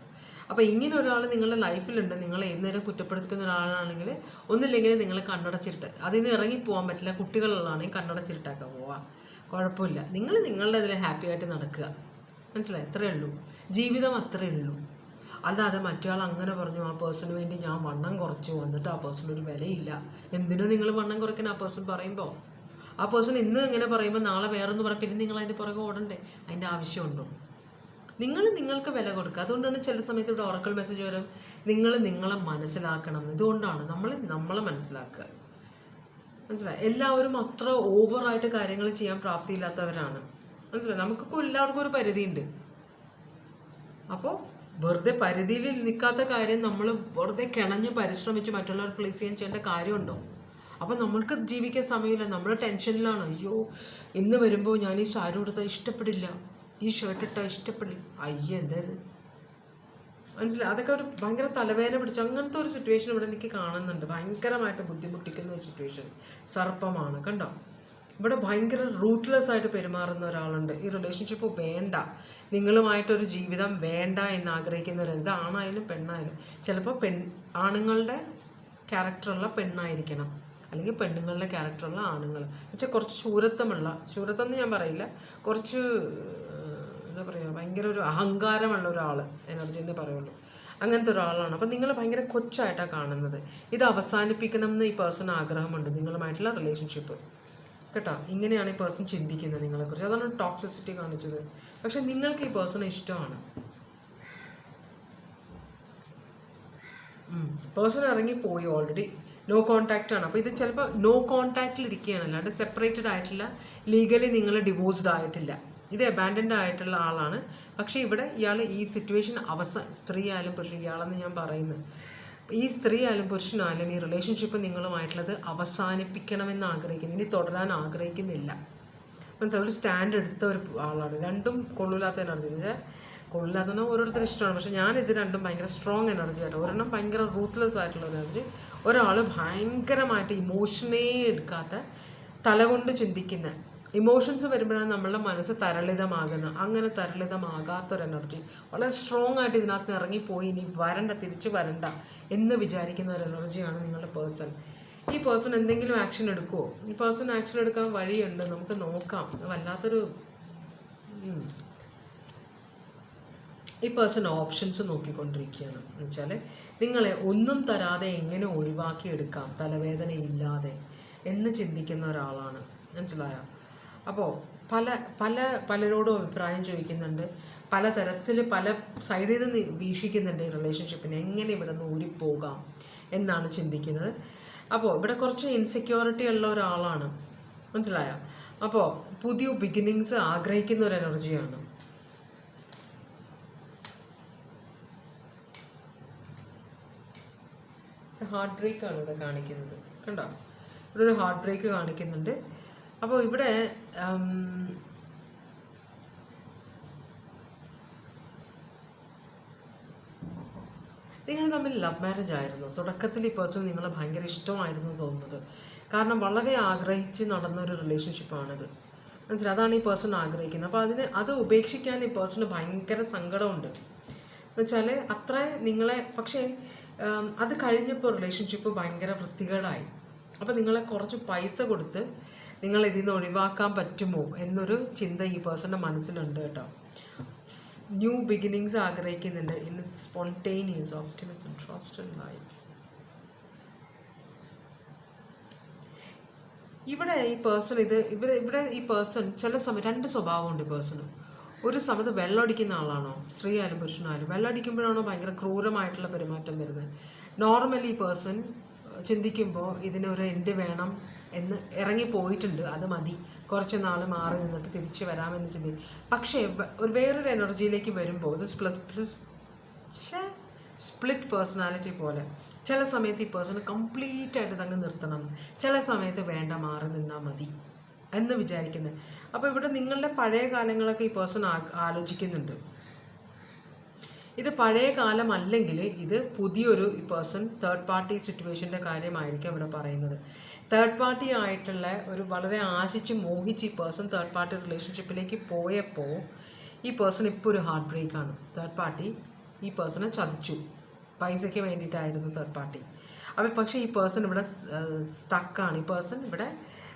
അപ്പോൾ ഇങ്ങനെ ഒരാൾ നിങ്ങളുടെ ലൈഫിലുണ്ട്, നിങ്ങൾ ഏത് നേരം കുറ്റപ്പെടുത്തുന്ന ഒരാളാണെങ്കിൽ ഒന്നില്ലെങ്കിൽ നിങ്ങൾ കണ്ണടച്ചിട്ട് അതിൽ നിന്ന് ഇറങ്ങിപ്പോകാൻ പറ്റില്ല. കുട്ടികളുള്ളതാണെങ്കിൽ കണ്ണടച്ചിട്ടാക്കാൻ പോവാം, കുഴപ്പമില്ല. നിങ്ങൾ നിങ്ങളുടെ ഇതിൽ ഹാപ്പി ആയിട്ട് നടക്കുക. മനസ്സിലായി? അത്രയേ ഉള്ളൂ. ജീവിതം അത്രയേ ഉള്ളൂ. അല്ലാതെ മറ്റയാൾ അങ്ങനെ പറഞ്ഞു, ആ പേഴ്സണിന് വേണ്ടി ഞാൻ വണ്ണം കുറച്ചു, വന്നിട്ട് ആ പേഴ്സണൊരു വിലയില്ല. എന്തിനാ നിങ്ങൾ വണ്ണം കുറയ്ക്കണം? ആ പേഴ്സൺ പറയുമ്പോൾ, ആ പേഴ്സൺ ഇന്ന് ഇങ്ങനെ പറയുമ്പോൾ നാളെ വേറൊന്ന് പറയും, പിന്നെ നിങ്ങൾ അതിൻ്റെ പുറകെ ഓടണ്ടേ? അതിൻ്റെ ആവശ്യമുണ്ടോ? നിങ്ങൾക്ക് വില കൊടുക്കുക. അതുകൊണ്ടാണ് ചില സമയത്ത് ഇവിടെ ഓറക്കിൾ മെസ്സേജ് വരും, നിങ്ങളെ മനസ്സിലാക്കണം. ഇതുകൊണ്ടാണ് നമ്മളെ മനസ്സിലാക്കുക. മനസ്സിലായി? എല്ലാവരും അത്ര ഓവറായിട്ട് കാര്യങ്ങൾ ചെയ്യാൻ പ്രാപ്തിയില്ലാത്തവരാണ്. മനസ്സിലായി? നമുക്കൊക്കെ എല്ലാവർക്കും ഒരു പരിധിയുണ്ട്. അപ്പോൾ വെറുതെ പരിധിയിൽ നിൽക്കാത്ത കാര്യം നമ്മൾ വെറുതെ കിണഞ്ഞ് പരിശ്രമിച്ച് മറ്റുള്ളവർ പ്ലീസ് ചെയ്യാൻ ചെയ്യേണ്ട കാര്യമുണ്ടോ? അപ്പോൾ നമ്മൾക്ക് ജീവിക്കാൻ സമയമില്ല. നമ്മൾ ടെൻഷനിലാണ്. അയ്യോ, ഇന്ന് വരുമ്പോൾ ഞാൻ ഈ സാരി കൊടുത്താൽ ഇഷ്ടപ്പെടില്ല, ഈ ഷർട്ട് ഇട്ടാൽ ഇഷ്ടപ്പെടില്ല, എന്തായത്? മനസ്സിലായി? അതൊക്കെ ഒരു ഭയങ്കര തലവേദന പിടിച്ചു. അങ്ങനത്തെ ഒരു സിറ്റുവേഷൻ ഇവിടെ എനിക്ക് കാണുന്നുണ്ട്. ഭയങ്കരമായിട്ട് ബുദ്ധിമുട്ടിക്കുന്ന ഒരു സിറ്റുവേഷൻ. സർപ്പമാണ്, കണ്ടോ? ഇവിടെ ഭയങ്കര റൂത്ത്ലെസ് ആയിട്ട് പെരുമാറുന്ന ഒരാളുണ്ട്. ഈ റിലേഷൻഷിപ്പ് വേണ്ട, നിങ്ങളുമായിട്ടൊരു ജീവിതം വേണ്ട എന്ന് ആഗ്രഹിക്കുന്നവരുണ്ട്. ഇത് ആണായാലും പെണ്ണായാലും. ചിലപ്പോൾ ആണുങ്ങളുടെ ക്യാരക്ടറുള്ള പെണ്ണായിരിക്കണം, അല്ലെങ്കിൽ പെണ്ണുങ്ങളുടെ ക്യാരക്ടറുള്ള ആണുങ്ങൾ. എന്നുവെച്ചാൽ കുറച്ച് ശൂരത്വം എന്ന് ഞാൻ പറയില്ല, കുറച്ച് എന്താ പറയുക, ഭയങ്കര ഒരു അഹങ്കാരമുള്ള ഒരാൾ, എനർജി എന്നേ പറയുള്ളൂ. അങ്ങനത്തെ ഒരാളാണ്. അപ്പം നിങ്ങൾ ഭയങ്കര കൊച്ചായിട്ടാണ് കാണുന്നത്. ഇത് അവസാനിപ്പിക്കണം എന്ന് ഈ പേഴ്സൺ ആഗ്രഹമുണ്ട്, നിങ്ങളുമായിട്ടുള്ള റിലേഷൻഷിപ്പ്. കേട്ടോ? ഇങ്ങനെയാണ് ഈ പേഴ്സൺ ചിന്തിക്കുന്നത് നിങ്ങളെക്കുറിച്ച്. അതാണ് ടോക്സിസിറ്റി കാണിച്ചത്. പക്ഷെ നിങ്ങൾക്ക് ഈ പേഴ്സണെ ഇഷ്ടമാണ്. പേഴ്സൺ ഇറങ്ങിപ്പോയി ഓൾറെഡി. നോ കോൺടാക്റ്റ് ആണ്. അപ്പോൾ ഇത് ചിലപ്പോൾ നോ കോൺടാക്റ്റിൽ ഇരിക്കുകയാണ്, അല്ലാണ്ട് സെപ്പറേറ്റഡ് ആയിട്ടില്ല, ലീഗലി നിങ്ങൾ ഡിവോഴ്സ്ഡ് ആയിട്ടില്ല. ഇത് അബാൻഡൻഡ് ആയിട്ടുള്ള ആളാണ്. പക്ഷേ ഇവിടെ ഇയാൾ ഈ സിറ്റുവേഷൻ സ്ത്രീ ആയാലും പുരുഷൻ, ഇയാളെന്ന് ഞാൻ പറയുന്നത്, ഈ സ്ത്രീ ആയാലും പുരുഷനായാലും ഈ റിലേഷൻഷിപ്പ് നിങ്ങളുമായിട്ടുള്ളത് അവസാനിപ്പിക്കണമെന്ന് ആഗ്രഹിക്കുന്നു, ഇനി തുടരാൻ ആഗ്രഹിക്കുന്നില്ല. മനസ്സിലായി? ഒരു സ്റ്റാൻഡ് എടുത്ത ഒരു ആളാണ്. രണ്ടും കൊള്ളില്ലാത്ത എനർജി. എന്നുവെച്ചാൽ കൊള്ളില്ലാത്തതിന് ഓരോരുത്തർ ഇഷ്ടമാണ്. പക്ഷെ ഞാനിത് രണ്ടും ഭയങ്കര സ്ട്രോങ് എനർജി ആയിട്ട്, ഒരെണ്ണം ഭയങ്കര റൂത്ത്ലെസ് ആയിട്ടുള്ള എനർജി, ഒരാൾ ഭയങ്കരമായിട്ട് ഇമോഷനേ എടുക്കാത്ത, തലകൊണ്ട് ചിന്തിക്കുന്ന. ഇമോഷൻസ് വരുമ്പോഴാണ് നമ്മളുടെ മനസ്സ് തരളിതമാകുന്നത്. അങ്ങനെ തരളിതമാകാത്തൊരു എനർജി, വളരെ സ്ട്രോങ് ആയിട്ട് ഇതിനകത്ത് ഇറങ്ങിപ്പോയി ഇനി തിരിച്ചു വരണ്ട എന്ന് വിചാരിക്കുന്ന ഒരു എനർജിയാണ് നിങ്ങളുടെ പേഴ്സൺ. ഈ പേഴ്സൺ എന്തെങ്കിലും ആക്ഷൻ എടുക്കുമോ? ഈ പേഴ്സൺ ആക്ഷൻ എടുക്കാൻ വഴിയുണ്ട്, നമുക്ക് നോക്കാം. വല്ലാത്തൊരു ഈ പേഴ്സൺ ഓപ്ഷൻസ് നോക്കിക്കൊണ്ടിരിക്കുകയാണ്. എന്ന് വെച്ചാൽ നിങ്ങളെ ഒന്നും തരാതെ എങ്ങനെ ഒഴിവാക്കിയെടുക്കാം തലവേദന ഇല്ലാതെ എന്ന് ചിന്തിക്കുന്ന ഒരാളാണ്. മനസ്സിലായോ? അപ്പോൾ പലരോടും അഭിപ്രായം ചോദിക്കുന്നുണ്ട്, പലതരത്തിൽ പല സൈഡിൽ നിന്ന് വീക്ഷിക്കുന്നുണ്ട് ഈ റിലേഷൻഷിപ്പിനെ, എങ്ങനെ ഇവിടെ നിന്ന് ഊരിപ്പോകാം എന്നാണ് ചിന്തിക്കുന്നത്. അപ്പോൾ ഇവിടെ കുറച്ച് ഇൻസെക്യൂരിറ്റി ഉള്ള ഒരാളാണ്. മനസ്സിലായോ? അപ്പോൾ പുതിയ ബിഗിനിങ്സ് ആഗ്രഹിക്കുന്ന ഒരു എനർജിയാണ്. ഹാർട്ട് ബ്രേക്കാണ് ഇവിടെ കാണിക്കുന്നത്. കണ്ടോ? ഇവിടെ ഒരു ഹാർട്ട് ബ്രേക്ക് കാണിക്കുന്നുണ്ട്. അപ്പോൾ ഇവിടെ നിങ്ങൾ തമ്മിൽ ലവ് മാരേജ് ആയിരുന്നു. തുടക്കത്തിൽ ഈ പേഴ്സൺ നിങ്ങളെ ഭയങ്കര ഇഷ്ടമായിരുന്നു തോന്നുന്നത്. കാരണം വളരെ ആഗ്രഹിച്ച് നടന്നൊരു റിലേഷൻഷിപ്പാണിത്. മനസ്സിലായി? അതാണ് ഈ പേഴ്സൺ ആഗ്രഹിക്കുന്നത്. അപ്പോൾ അത് ഉപേക്ഷിക്കാൻ ഈ പേഴ്സണ് ഭയങ്കര സങ്കടമുണ്ട്. എന്നുവെച്ചാൽ അത്ര നിങ്ങളെ, പക്ഷേ അത് കഴിഞ്ഞപ്പോൾ റിലേഷൻഷിപ്പ് ഭയങ്കര വൃത്തികേടായി. അപ്പോൾ നിങ്ങളെ കുറച്ച് പൈസ കൊടുത്ത് നിങ്ങൾ ഇതിൽ നിന്ന് ഒഴിവാക്കാൻ പറ്റുമോ എന്നൊരു ചിന്ത ഈ പേഴ്സൻ്റെ മനസ്സിലുണ്ട് കേട്ടോ. ന്യൂ ബിഗിനിങ്സ് ആഗ്രഹിക്കുന്നുണ്ട്. In spontaneous optimism, trust in life. ഇവിടെ ഈ പേഴ്സൺ ഇവിടെ ഈ പേഴ്സൺ ചില സമയം രണ്ട് സ്വഭാവമുണ്ട് ഈ പേഴ്സണ്. ഒരു സമയത്ത് വെള്ളമടിക്കുന്ന ആളാണോ, സ്ത്രീ ആയാലും പുരുഷനായാലും വെള്ളമടിക്കുമ്പോഴാണോ ഭയങ്കര ക്രൂരമായിട്ടുള്ള പെരുമാറ്റം വരുന്നത്. നോർമലി ഈ പേഴ്സൺ ചിന്തിക്കുമ്പോൾ ഇതിനൊരു എൻഡ് വേണം എന്ന് ഇറങ്ങിപ്പോയിട്ടുണ്ട്, അത് മതി, കുറച്ച് നാൾ മാറി നിന്നിട്ട് തിരിച്ച് വരാമെന്ന് ചിന്തിക്കും. പക്ഷേ വേറൊരു എനർജിയിലേക്ക് വരുമ്പോൾ ഇത് സ്പ്ലിറ്റ് പേഴ്സണാലിറ്റി പോലെ ചില സമയത്ത് ഈ പേഴ്സൺ കംപ്ലീറ്റ് ആയിട്ട് തങ്ങ് നിർത്തണം, ചില സമയത്ത് വേണ്ട, മാറി നിന്നാൽ മതി എന്ന് വിചാരിക്കുന്നത്. അപ്പോൾ ഇവിടെ നിങ്ങളുടെ പഴയ കാലങ്ങളൊക്കെ ഈ പേഴ്സൺ ആലോചിക്കുന്നുണ്ട്. ഇത് പഴയ കാലം അല്ലെങ്കിൽ ഇത് പുതിയൊരു ഈ പേഴ്സൺ തേർഡ് പാർട്ടി സിറ്റുവേഷൻ്റെ കാര്യമായിരിക്കും ഇവിടെ പറയുന്നത്. തേർഡ് പാർട്ടി ആയിട്ടുള്ള ഒരു വളരെ ആശിച്ച് മോഹിച്ച് ഈ പേഴ്സൺ തേർഡ് പാർട്ടി റിലേഷൻഷിപ്പിലേക്ക് പോയപ്പോൾ ഈ പേഴ്സൺ ഇപ്പോൾ ഒരു ഹാർട്ട് ബ്രേക്കാണ്. തേർഡ് പാർട്ടി ഈ പേഴ്സണെ ചതിച്ചു, പൈസയ്ക്ക് വേണ്ടിയിട്ടായിരുന്നു തേർഡ് പാർട്ടി. അപ്പോൾ പക്ഷേ ഈ പേഴ്സൺ ഇവിടെ സ്റ്റക്കാണ്. ഈ പേഴ്സൺ ഇവിടെ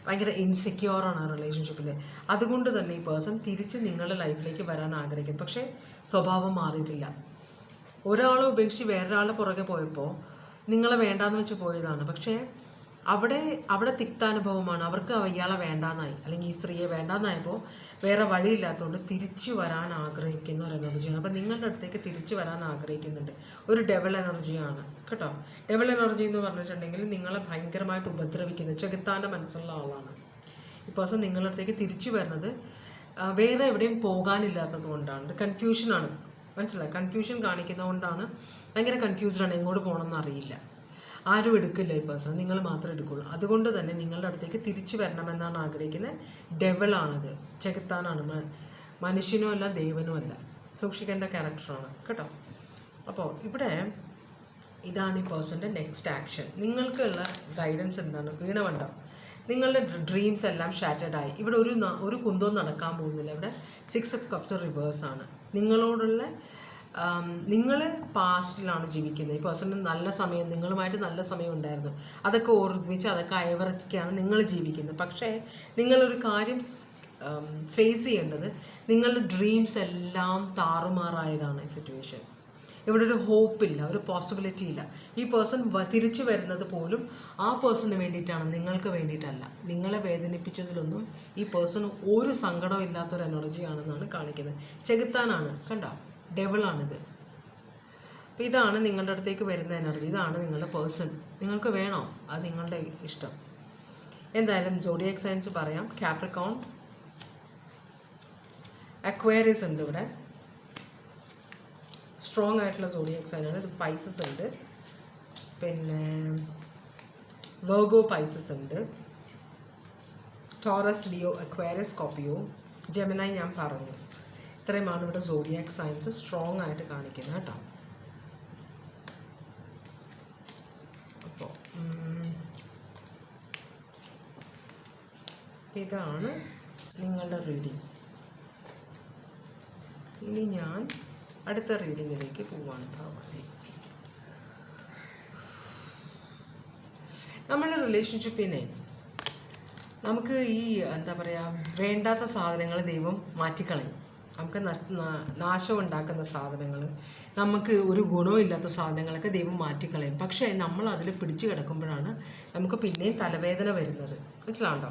ഭയങ്കര ഇൻസെക്യൂറാണ് റിലേഷൻഷിപ്പിൽ. അതുകൊണ്ട് തന്നെ ഈ പേഴ്സൺ തിരിച്ച് നിങ്ങളുടെ ലൈഫിലേക്ക് വരാൻ ആഗ്രഹിക്കുന്നു. പക്ഷേ സ്വഭാവം മാറിയിട്ടില്ല. ഒരാളെ ഉപേക്ഷിച്ച് വേറൊരാളുടെ പുറകെ പോയപ്പോൾ നിങ്ങളെ വേണ്ടാന്ന് വെച്ച് പോയതാണ്. പക്ഷേ അവിടെ തിക്താനുഭവമാണ്. അവർക്ക് ഇയാളെ വേണ്ടാന്നായി, അല്ലെങ്കിൽ ഈ സ്ത്രീയെ വേണ്ടാന്നായപ്പോൾ വേറെ വഴിയില്ലാത്തതുകൊണ്ട് തിരിച്ചു വരാൻ ആഗ്രഹിക്കുന്ന ഒരു എനർജിയാണ്. അപ്പം നിങ്ങളുടെ അടുത്തേക്ക് തിരിച്ചു വരാൻ ആഗ്രഹിക്കുന്നുണ്ട്. ഒരു ഡെവൽ എനർജിയാണ് കേട്ടോ. ഡെവൽ എനർജി എന്ന് പറഞ്ഞിട്ടുണ്ടെങ്കിൽ നിങ്ങളെ ഭയങ്കരമായിട്ട് ഉപദ്രവിക്കുന്നത് ചെകുത്താൻ്റെ മനസ്സുള്ള ആളാണ്. ഈ പേഴ്സൺ നിങ്ങളുടെ അടുത്തേക്ക് തിരിച്ചു വരുന്നത് വേറെ എവിടെയും പോകാനില്ലാത്തത് കൊണ്ടാണ്. ഇത് കൺഫ്യൂഷനാണ്, മനസ്സിലായി? കൺഫ്യൂഷൻ കാണിക്കുന്നതുകൊണ്ടാണ്. ഭയങ്കര കൺഫ്യൂസ്ഡാണ്, എങ്ങോട്ട് പോകണമെന്ന് അറിയില്ല. ആരും എടുക്കില്ല ഈ പേഴ്സൺ, നിങ്ങൾ മാത്രമേ എടുക്കുള്ളൂ. അതുകൊണ്ട് തന്നെ നിങ്ങളുടെ അടുത്തേക്ക് തിരിച്ചു വരണമെന്നാണ് ആഗ്രഹിക്കുന്നത്. ഡെവലാണത്, ചെകുത്താനാണ്, മനുഷ്യനോ അല്ല ദൈവനോ അല്ല. സൂക്ഷിക്കേണ്ട ക്യാരക്ടറാണ് കേട്ടോ. അപ്പോൾ ഇവിടെ ഇതാണ് ഈ പേഴ്സൻ്റെ നെക്സ്റ്റ് ആക്ഷൻ. നിങ്ങൾക്കുള്ള ഗൈഡൻസ് എന്താണ്? വീണവണ്ട, നിങ്ങളുടെ ഡ്രീംസ് എല്ലാം ഷാറ്റേഡായി. ഇവിടെ ഒരു കുന്തവും നടക്കാൻ പോകുന്നില്ല. ഇവിടെ 6 of Cups റിവേഴ്സാണ്. നിങ്ങളോടുള്ള നിങ്ങൾ പാസ്റ്റിലാണ് ജീവിക്കുന്നത്. ഈ പേഴ്സണിന് നല്ല സമയം, നിങ്ങളുമായിട്ട് നല്ല സമയം ഉണ്ടായിരുന്നു, അതൊക്കെ ഓർമ്മിച്ച് അതൊക്കെ അയവറക്കാണ് നിങ്ങൾ ജീവിക്കുന്നത്. പക്ഷേ നിങ്ങളൊരു കാര്യം ഫേസ് ചെയ്യേണ്ടത്, നിങ്ങളുടെ ഡ്രീംസ് എല്ലാം താറുമാറായതാണ് ഈ സിറ്റുവേഷൻ. ഇവിടെ ഒരു ഹോപ്പില്ല, ഒരു പോസിബിലിറ്റി ഇല്ല. ഈ പേഴ്സൺ തിരിച്ചു വരുന്നത് പോലും ആ പേഴ്സണിന് വേണ്ടിയിട്ടാണ്, നിങ്ങൾക്ക് വേണ്ടിയിട്ടല്ല. നിങ്ങളെ വേദനിപ്പിച്ചതിലൊന്നും ഈ പേഴ്സൺ ഒരു സങ്കടവും ഇല്ലാത്തൊരു എനർജിയാണെന്നാണ് കാണിക്കുന്നത്. ചെകുത്താനാണ്, കണ്ടോ? ഡെവലാണിത്. അപ്പോൾ ഇതാണ് നിങ്ങളുടെ അടുത്തേക്ക് വരുന്ന എനർജി. ഇതാണ് നിങ്ങളുടെ പേഴ്സൺ. നിങ്ങൾക്ക് വേണോ? അത് നിങ്ങളുടെ ഇഷ്ടം. എന്തായാലും സോഡിയാക് സൈൻസ് പറയാം. കാപ്രിക്കോൺ, അക്വേറിയസ് ഉണ്ട് ഇവിടെ, സ്ട്രോങ് ആയിട്ടുള്ള സോഡിയാക് സൈനാണ്. ഇത് പൈസസ് ഉണ്ട്, പിന്നെ വെർഗോ പൈസസ് ഉണ്ട്, ടോറസ്, ലിയോ, അക്വേറിയസ്, സ്കോർപിയോ, ജെമിനായി ഞാൻ പറഞ്ഞു. ഇത്രയുമാണ് ഇവിടെ സോഡിയാക് സൈൻസ് സ്ട്രോങ് ആയിട്ട് കാണിക്കുന്നത് കേട്ടോ. അപ്പോൾ ഇതാണ് നിങ്ങളുടെ റീഡിങ്. ഇനി ഞാൻ അടുത്ത റീഡിങ്ങിലേക്ക് പോവാണ്. നമ്മളുടെ റിലേഷൻഷിപ്പിനെ നമുക്ക് ഈ എന്താ പറയുക, വേണ്ടാത്ത സാധനങ്ങൾ ദൈവം മാറ്റിക്കളയും. നമുക്ക് നാശം ഉണ്ടാക്കുന്ന സാധനങ്ങൾ, നമുക്ക് ഒരു ഗുണവും ഇല്ലാത്ത സാധനങ്ങളൊക്കെ ദൈവം മാറ്റിക്കളയും. പക്ഷേ നമ്മൾ അതിൽ പിടിച്ചു കിടക്കുമ്പോഴാണ് നമുക്ക് പിന്നെയും തലവേദന വരുന്നത്. മനസ്സിലാവണ്ടോ?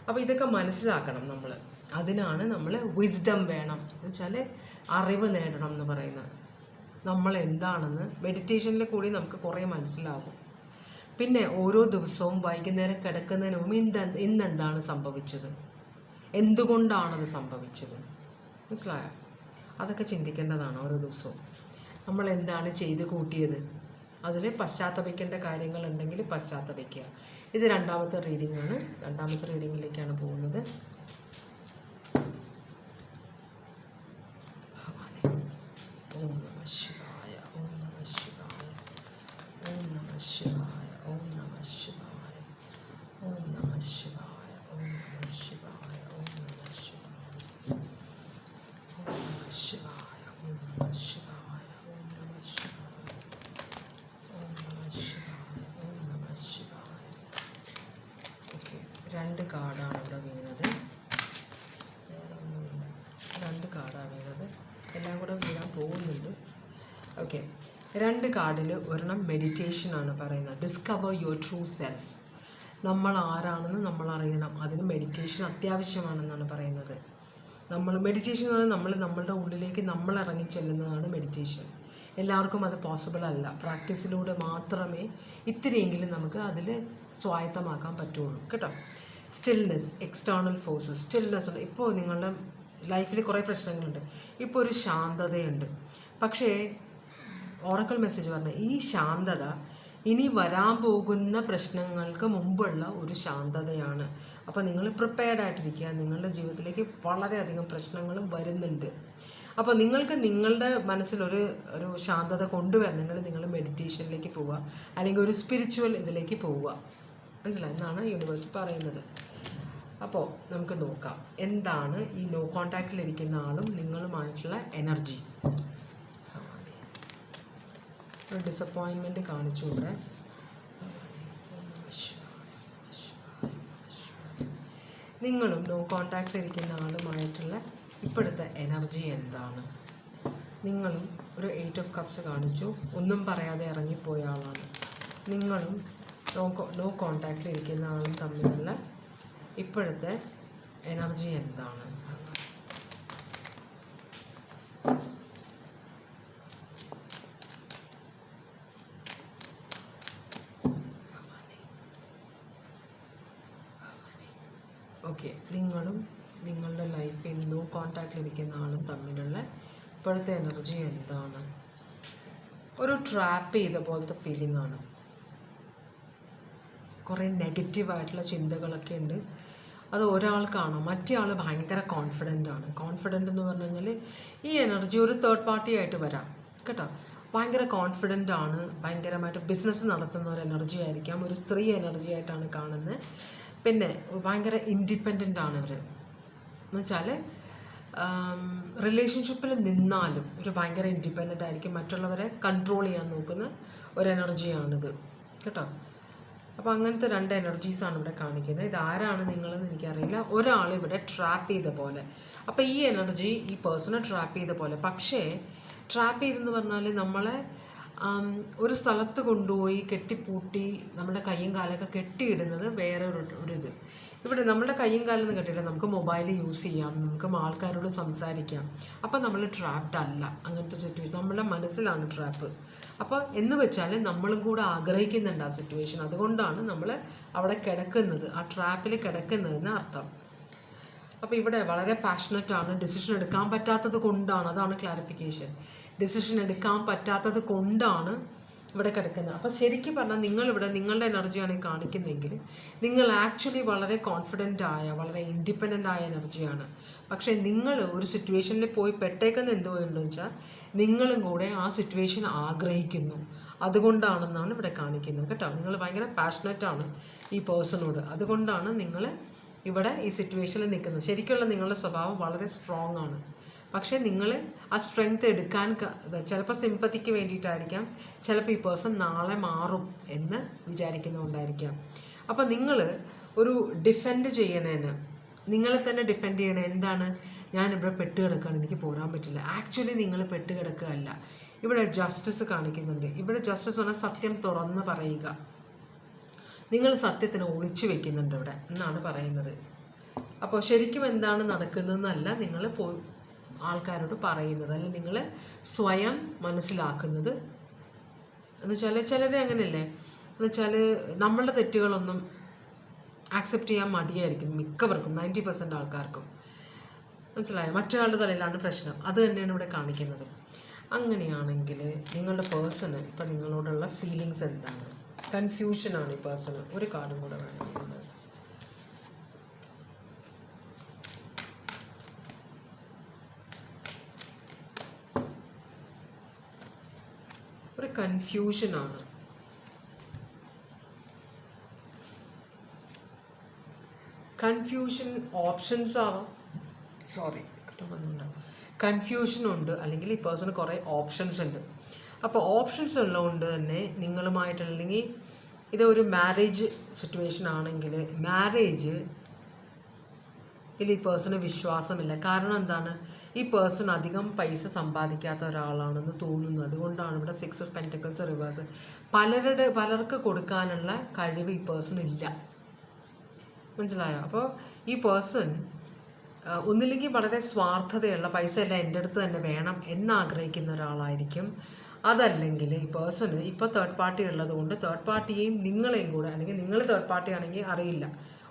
അപ്പോൾ ഇതൊക്കെ മനസ്സിലാക്കണം നമ്മൾ. അതിനാണ് നമ്മൾ വിസ്ഡം വേണം എന്ന് വെച്ചാൽ അറിവ് നേടണം എന്ന് പറയുന്നത്. നമ്മൾ എന്താണെന്ന് മെഡിറ്റേഷനിൽ കൂടി നമുക്ക് കുറേ മനസ്സിലാകും. പിന്നെ ഓരോ ദിവസവും വൈകുന്നേരം കിടക്കുന്നതിന് മുമ്പ് ഇന്നെന്താണ് സംഭവിച്ചത്, എന്തുകൊണ്ടാണത് സംഭവിച്ചത്, മനസ്സിലായോ? അതൊക്കെ ചിന്തിക്കേണ്ടതാണ് ഓരോ ദിവസവും. നമ്മൾ എന്താണ് ചെയ്ത് കൂട്ടിയത്, അതിൽ പശ്ചാത്തപിക്കേണ്ട കാര്യങ്ങളുണ്ടെങ്കിൽ പശ്ചാത്തപിക്കുക. ഇത് രണ്ടാമത്തെ റീഡിംഗ് ആണ്. രണ്ടാമത്തെ റീഡിങ്ങിലേക്കാണ് പോകുന്നത്. ഓം നമഃ ശിവായ, ഓം നമഃ ശിവായ, ഓം നമഃ ശിവായ, ഓം നമഃ ശിവായ, ഓം നമഃ ശിവായ, ഓം നമഃ ശിവായ, ഓം നമഃ ശിവായ, ഓം നമഃ ശിവായ, ഓം നമഃ ശിവായ, ഓം നമഃ ശിവായ, ഓം നമഃ ശിവായ, ഓം നമഃ ശിവായ. ഓക്കെ, 2 കാർഡാണ് ഇവിടെ വീണത്. വേറെ ഒന്നുമില്ല, 2 കാർഡാണ് വീണത്. എല്ലാം കൂടെ വീഴാൻ പോകുന്നുണ്ട്. ഓക്കെ, 2 കാർഡിൽ ഒരെണ്ണം മെഡിറ്റേഷനാണ് പറയുന്നത്. Discover your true self. നമ്മൾ ആരാണെന്ന് നമ്മൾ അറിയണം. അതിന് മെഡിറ്റേഷൻ അത്യാവശ്യമാണെന്നാണ് പറയുന്നത്. മെഡിറ്റേഷൻ എന്ന് പറഞ്ഞാൽ നമ്മളുടെ ഉള്ളിലേക്ക് നമ്മൾ ഇറങ്ങി ചെല്ലുന്നതാണ് മെഡിറ്റേഷൻ. എല്ലാവർക്കും അത് പോസിബിൾ അല്ല. പ്രാക്ടീസിലൂടെ മാത്രമേ ഇത്തിരിയെങ്കിലും നമുക്ക് അതിൽ സ്വായത്തമാക്കാൻ പറ്റുള്ളൂ കേട്ടോ. സ്റ്റിൽനെസ്, എക്സ്റ്റേണൽ ഫോഴ്സസ്, സ്റ്റിൽനെസ് ഉണ്ട്. ഇപ്പോൾ നിങ്ങളുടെ ലൈഫിൽ കുറേ പ്രശ്നങ്ങളുണ്ട്. ഇപ്പോൾ ഒരു ശാന്തതയുണ്ട്. പക്ഷേ ഓറക്കിൾ മെസ്സേജ് പറഞ്ഞ ഈ ശാന്തത ഇനി വരാൻ പോകുന്ന പ്രശ്നങ്ങൾക്ക് മുമ്പുള്ള ഒരു ശാന്തതയാണ്. അപ്പോൾ നിങ്ങൾ പ്രിപ്പയർഡ് ആയിട്ടിരിക്കുക. നിങ്ങളുടെ ജീവിതത്തിലേക്ക് വളരെയധികം പ്രശ്നങ്ങളും വരുന്നുണ്ട്. അപ്പോൾ നിങ്ങൾക്ക് നിങ്ങളുടെ മനസ്സിലൊരു ശാന്തത കൊണ്ടുവരണമെങ്കിൽ നിങ്ങൾ മെഡിറ്റേഷനിലേക്ക് പോവുക, അല്ലെങ്കിൽ ഒരു സ്പിരിച്വൽ ഇതിലേക്ക് പോവുക. മനസ്സിലായി എന്നാണ് യൂണിവേഴ്സ് പറയുന്നത്. അപ്പോൾ നമുക്ക് നോക്കാം എന്താണ് ഈ നോ കോണ്ടാക്റ്റിലിരിക്കുന്ന ആളും നിങ്ങളുമായിട്ടുള്ള എനർജി. ഒരു ഡിസപ്പോയിൻമെൻറ്റ് കാണിച്ചു ഇവിടെ. നിങ്ങളും നോ കോണ്ടാക്റ്റിലിരിക്കുന്ന ആളുമായിട്ടുള്ള ഇപ്പോഴത്തെ എനർജി എന്താണ്? നിങ്ങളും ഒരു 8 ഓഫ് കപ്സ് കാണിച്ചു. ഒന്നും പറയാതെ ഇറങ്ങിപ്പോയ ആളാണ്. നിങ്ങളും നോ കോണ്ടാക്റ്റിലിരിക്കുന്ന ആളും തമ്മിലുള്ള ഇപ്പോഴത്തെ എനർജി എന്താണ്? ഓക്കെ, നിങ്ങളും നിങ്ങളുടെ ലൈഫിൽ നോ കോണ്ടാക്റ്റിലിരിക്കുന്ന ആളും തമ്മിലുള്ള ഇപ്പോഴത്തെ എനർജി എന്താണ്? ഒരു ട്രാപ്പ് ചെയ്ത പോലത്തെ ഫീലിംഗ് ആണ്. കുറേ നെഗറ്റീവായിട്ടുള്ള ചിന്തകളൊക്കെ ഉണ്ട്. അത് ഒരാൾക്കാണോ, മറ്റേ ആൾ ഭയങ്കര കോൺഫിഡൻ്റ് ആണ്. കോൺഫിഡൻ്റ് എന്ന് പറഞ്ഞു കഴിഞ്ഞാൽ ഈ എനർജി ഒരു തേർഡ് പാർട്ടി ആയിട്ട് വരാം കേട്ടോ. ഭയങ്കര കോൺഫിഡൻ്റ് ആണ്, ഭയങ്കരമായിട്ട് ബിസിനസ് നടത്തുന്ന ഒരു എനർജി ആയിരിക്കാം. ഒരു സ്ത്രീ എനർജി ആയിട്ടാണ് കാണുന്നത്. പിന്നെ ഭയങ്കര ഇൻഡിപെൻഡൻ്റ് ആണ് ഇവർ. എന്നുവെച്ചാൽ റിലേഷൻഷിപ്പിൽ നിന്നാലും ഒരു ഭയങ്കര ഇൻഡിപെൻഡൻ്റ് ആയിരിക്കും. മറ്റുള്ളവരെ കൺട്രോൾ ചെയ്യാൻ നോക്കുന്ന ഒരു എനർജിയാണിത് കേട്ടോ. അപ്പോൾ അങ്ങനത്തെ 2 എനർജീസാണ് ഇവിടെ കാണിക്കുന്നത്. ഇതാരാണ് നിങ്ങളെന്ന് എനിക്കറിയില്ല. ഒരാൾ ഇവിടെ ട്രാപ്പ് ചെയ്ത പോലെ. അപ്പോൾ ഈ എനർജി ഈ പേഴ്സണെ ട്രാപ്പ് ചെയ്ത പോലെ. പക്ഷേ ട്രാപ്പ് ചെയ്തെന്ന് പറഞ്ഞാൽ നമ്മളെ ഒരു സ്ഥലത്ത് കൊണ്ടുപോയി കെട്ടിപ്പൂട്ടി നമ്മുടെ കയ്യും കാലൊക്കെ കെട്ടിയിടുന്നത് വേറെ ഒരു ഇത്. ഇവിടെ നമ്മുടെ കയ്യും കാലൊന്നും കെട്ടിയിട്ട് നമുക്ക് മൊബൈൽ യൂസ് ചെയ്യാം, നമുക്ക് ആൾക്കാരോട് സംസാരിക്കാം. അപ്പോൾ നമ്മൾ ട്രാപ്ഡ് അല്ല. അങ്ങനത്തെ സിറ്റുവേഷൻ നമ്മുടെ മനസ്സിലാണ് ട്രാപ്പ്. അപ്പോൾ എന്ന് വെച്ചാൽ നമ്മളും കൂടെ ആഗ്രഹിക്കുന്നുണ്ട് ആ സിറ്റുവേഷൻ. അതുകൊണ്ടാണ് നമ്മൾ അവിടെ കിടക്കുന്നത്, ആ ട്രാപ്പിൽ കിടക്കുന്നതെന്ന് അർത്ഥം. അപ്പോൾ ഇവിടെ വളരെ പാഷനറ്റ് ആണ്. ഡിസിഷൻ എടുക്കാൻ പറ്റാത്തത് കൊണ്ടാണ്, അതാണ് ക്ലാരിഫിക്കേഷൻ. ഡിസിഷൻ എടുക്കാൻ പറ്റാത്തത് കൊണ്ടാണ് ഇവിടെ കിടക്കുന്നത്. അപ്പോൾ ശരിക്കും പറഞ്ഞാൽ നിങ്ങളിവിടെ നിങ്ങളുടെ എനർജിയാണ് ഈ കാണിക്കുന്നതെങ്കിൽ നിങ്ങൾ ആക്ച്വലി വളരെ കോൺഫിഡൻ്റ് ആയ, വളരെ ഇൻഡിപെൻഡൻ്റ് ആയ എനർജിയാണ്. പക്ഷേ നിങ്ങൾ ഒരു സിറ്റുവേഷനിൽ പോയി പെട്ടേക്കുന്നത് എന്തുകൊണ്ടെന്ന് വെച്ചാൽ നിങ്ങളും കൂടെ ആ സിറ്റുവേഷൻ ആഗ്രഹിക്കുന്നു. അതുകൊണ്ടാണെന്നാണ് ഇവിടെ കാണിക്കുന്നത് കേട്ടോ. നിങ്ങൾ ഭയങ്കര പാഷനറ്റ് ആണ് ഈ പേഴ്സണോട്. അതുകൊണ്ടാണ് നിങ്ങൾ ഇവിടെ ഈ സിറ്റുവേഷനിൽ നിൽക്കുന്നത്. ശരിക്കുള്ള നിങ്ങളുടെ സ്വഭാവം വളരെ സ്ട്രോങ് ആണ്. പക്ഷേ നിങ്ങൾ ആ സ്ട്രെങ്ത് എടുക്കാൻ ചിലപ്പോൾ സിമ്പതിക്ക് വേണ്ടിയിട്ടായിരിക്കാം, ചിലപ്പോൾ ഈ പേഴ്സൺ നാളെ മാറും എന്ന് വിചാരിക്കുന്നതുകൊണ്ടായിരിക്കാം. അപ്പോൾ നിങ്ങൾ ഒരു ഡിഫെൻഡ് ചെയ്യണേന്, നിങ്ങളെ തന്നെ ഡിഫെൻഡ് ചെയ്യണേ. എന്താണ്, ഞാനിവിടെ പെട്ട് കിടക്കുകയാണ്, എനിക്ക് പോരാൻ പറ്റില്ല. ആക്ച്വലി നിങ്ങൾ പെട്ട് കിടക്കുകയല്ല. ഇവിടെ ജസ്റ്റിസ് കാണിക്കുന്നുണ്ട്. ഇവിടെ ജസ്റ്റിസ് എന്ന് പറഞ്ഞാൽ സത്യം തുറന്ന് പറയുക. നിങ്ങൾ സത്യത്തിന് ഒളിച്ചു വെക്കുന്നുണ്ട് ഇവിടെ എന്നാണ് പറയുന്നത്. അപ്പോൾ ശരിക്കും എന്താണ് നടക്കുന്നതെന്നല്ല നിങ്ങൾ ആൾക്കാരോട് പറയുന്നത്, അല്ലെങ്കിൽ നിങ്ങൾ സ്വയം മനസ്സിലാക്കുന്നത്. എന്നുവെച്ചാൽ ചിലരെ അങ്ങനെയല്ലേ, എന്നുവെച്ചാൽ നമ്മളുടെ തെറ്റുകളൊന്നും ആക്സെപ്റ്റ് ചെയ്യാൻ മടിയായിരിക്കും മിക്കവർക്കും, 90% ആൾക്കാർക്കും. മനസ്സിലായോ? മറ്റൊരാളുടെ തലയിലാണ് പ്രശ്നം. അത് തന്നെയാണ് ഇവിടെ കാണിക്കുന്നത്. അങ്ങനെയാണെങ്കിൽ നിങ്ങളുടെ പേഴ്സണ് ഇപ്പം നിങ്ങളോടുള്ള ഫീലിങ്സ് എന്താണ്? കൺഫ്യൂഷനാണ് ഈ പേഴ്സണ്. ഒരു കാർഡും കൂടെ വേണം. ഒരു കൺഫ്യൂഷനാണ്. കൺഫ്യൂഷൻ ഓപ്ഷൻസ് ആവാം, കൺഫ്യൂഷൻ ഉണ്ട്, അല്ലെങ്കിൽ ഈ പേഴ്സണ് കുറേ ഓപ്ഷൻസ് ഉണ്ട്. അപ്പോൾ ഓപ്ഷൻസ് ഉള്ളതുകൊണ്ട് തന്നെ നിങ്ങളുമായിട്ടുള്ള, അല്ലെങ്കിൽ ഇതൊരു മാരേജ് സിറ്റുവേഷൻ ആണെങ്കിൽ മാരേജ് ഈ പേഴ്സണ് വിശ്വാസമില്ല. കാരണം എന്താണ്? ഈ പേഴ്സൺ അധികം പൈസ സമ്പാദിക്കാത്ത ഒരാളാണെന്ന് തോന്നുന്നു. അതുകൊണ്ടാണ് ഇവിടെ 6 ഓഫ് പെൻറ്റക്കിൾസ് റിവേഴ്സ്. പലർക്ക് കൊടുക്കാനുള്ള കഴിവ് ഈ പേഴ്സൺ ഇല്ല. മനസ്സിലായോ? അപ്പോൾ ഈ പേഴ്സൺ ഒന്നില്ലെങ്കിൽ വളരെ സ്വാർത്ഥതയുള്ള, പൈസ എല്ലാം എൻ്റെ അടുത്ത് തന്നെ വേണം എന്നാഗ്രഹിക്കുന്ന ഒരാളായിരിക്കും. അതല്ലെങ്കിൽ ഈ പേഴ്സണ് ഇപ്പോൾ തേർഡ് പാർട്ടി ഉള്ളത് കൊണ്ട് തേർഡ് പാർട്ടിയെയും നിങ്ങളെയും കൂടെ, അല്ലെങ്കിൽ നിങ്ങൾ തേർഡ് പാർട്ടി ആണെങ്കിൽ അറിയില്ല,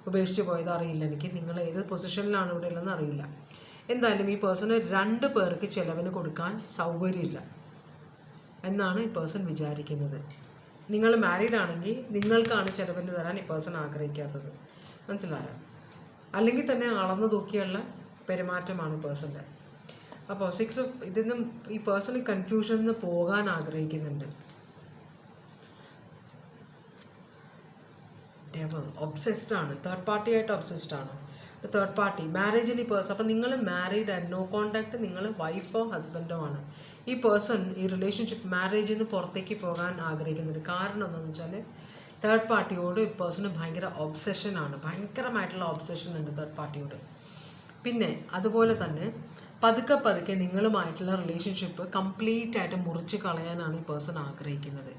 ഉപേക്ഷിച്ച് പോയത് അറിയില്ല, എനിക്ക് നിങ്ങൾ ഏത് പൊസിഷനിലാണ് ഇവിടെ ഉള്ളതെന്ന് അറിയില്ല. എന്തായാലും ഈ പേഴ്സണ് 2 പേർക്ക് ചിലവിന് കൊടുക്കാൻ സൗകര്യമില്ല എന്നാണ് ഈ പേഴ്സൺ വിചാരിക്കുന്നത്. നിങ്ങൾ മാരീഡ് ആണെങ്കിൽ നിങ്ങൾക്കാണ് ചിലവിന് തരാൻ ഈ പേഴ്സൺ ആഗ്രഹിക്കാത്തത്. മനസ്സിലായോ? അല്ലെങ്കിൽ തന്നെ അളന്നു തൂക്കിയുള്ള പെരുമാറ്റമാണ് പേഴ്സൻ്റെ. അപ്പോൾ 6 ഓഫ് ഇതിൽ നിന്നും ഈ പേഴ്സൺ കൺഫ്യൂഷനിൽ നിന്ന് പോകാൻ ആഗ്രഹിക്കുന്നുണ്ട്. ഒബ്സെസ്ഡ് ആണ്, തേർഡ് പാർട്ടി ആയിട്ട് ഒബ്സെസ്ഡ് ആണ്. തേർഡ് പാർട്ടി മാരേജിൽ ഈ പേഴ്സൺ, അപ്പം നിങ്ങൾ മാരീഡ് ആൻഡ് നോ കോണ്ടാക്ട്, നിങ്ങൾ വൈഫോ ഹസ്ബൻഡോ ആണ്. ഈ പേഴ്സൺ ഈ റിലേഷൻഷിപ്പ് മാരേജിൽ നിന്ന് പുറത്തേക്ക് പോകാൻ ആഗ്രഹിക്കുന്നുണ്ട്. കാരണം എന്താണെന്ന് വെച്ചാൽ തേർഡ് പാർട്ടിയോട് ഈ പേഴ്സണ് ഭയങ്കര ഒബ്സെഷനാണ്, ഭയങ്കരമായിട്ടുള്ള ഒബ്സെഷൻ ഉണ്ട് തേർഡ് പാർട്ടിയോട്. പിന്നെ അതുപോലെ തന്നെ പതുക്കെ നിങ്ങളുമായിട്ടുള്ള റിലേഷൻഷിപ്പ് കംപ്ലീറ്റ് ആയിട്ട് മുറിച്ച് കളയാനാണ് ഈ പേഴ്സൺ ആഗ്രഹിക്കുന്നത്.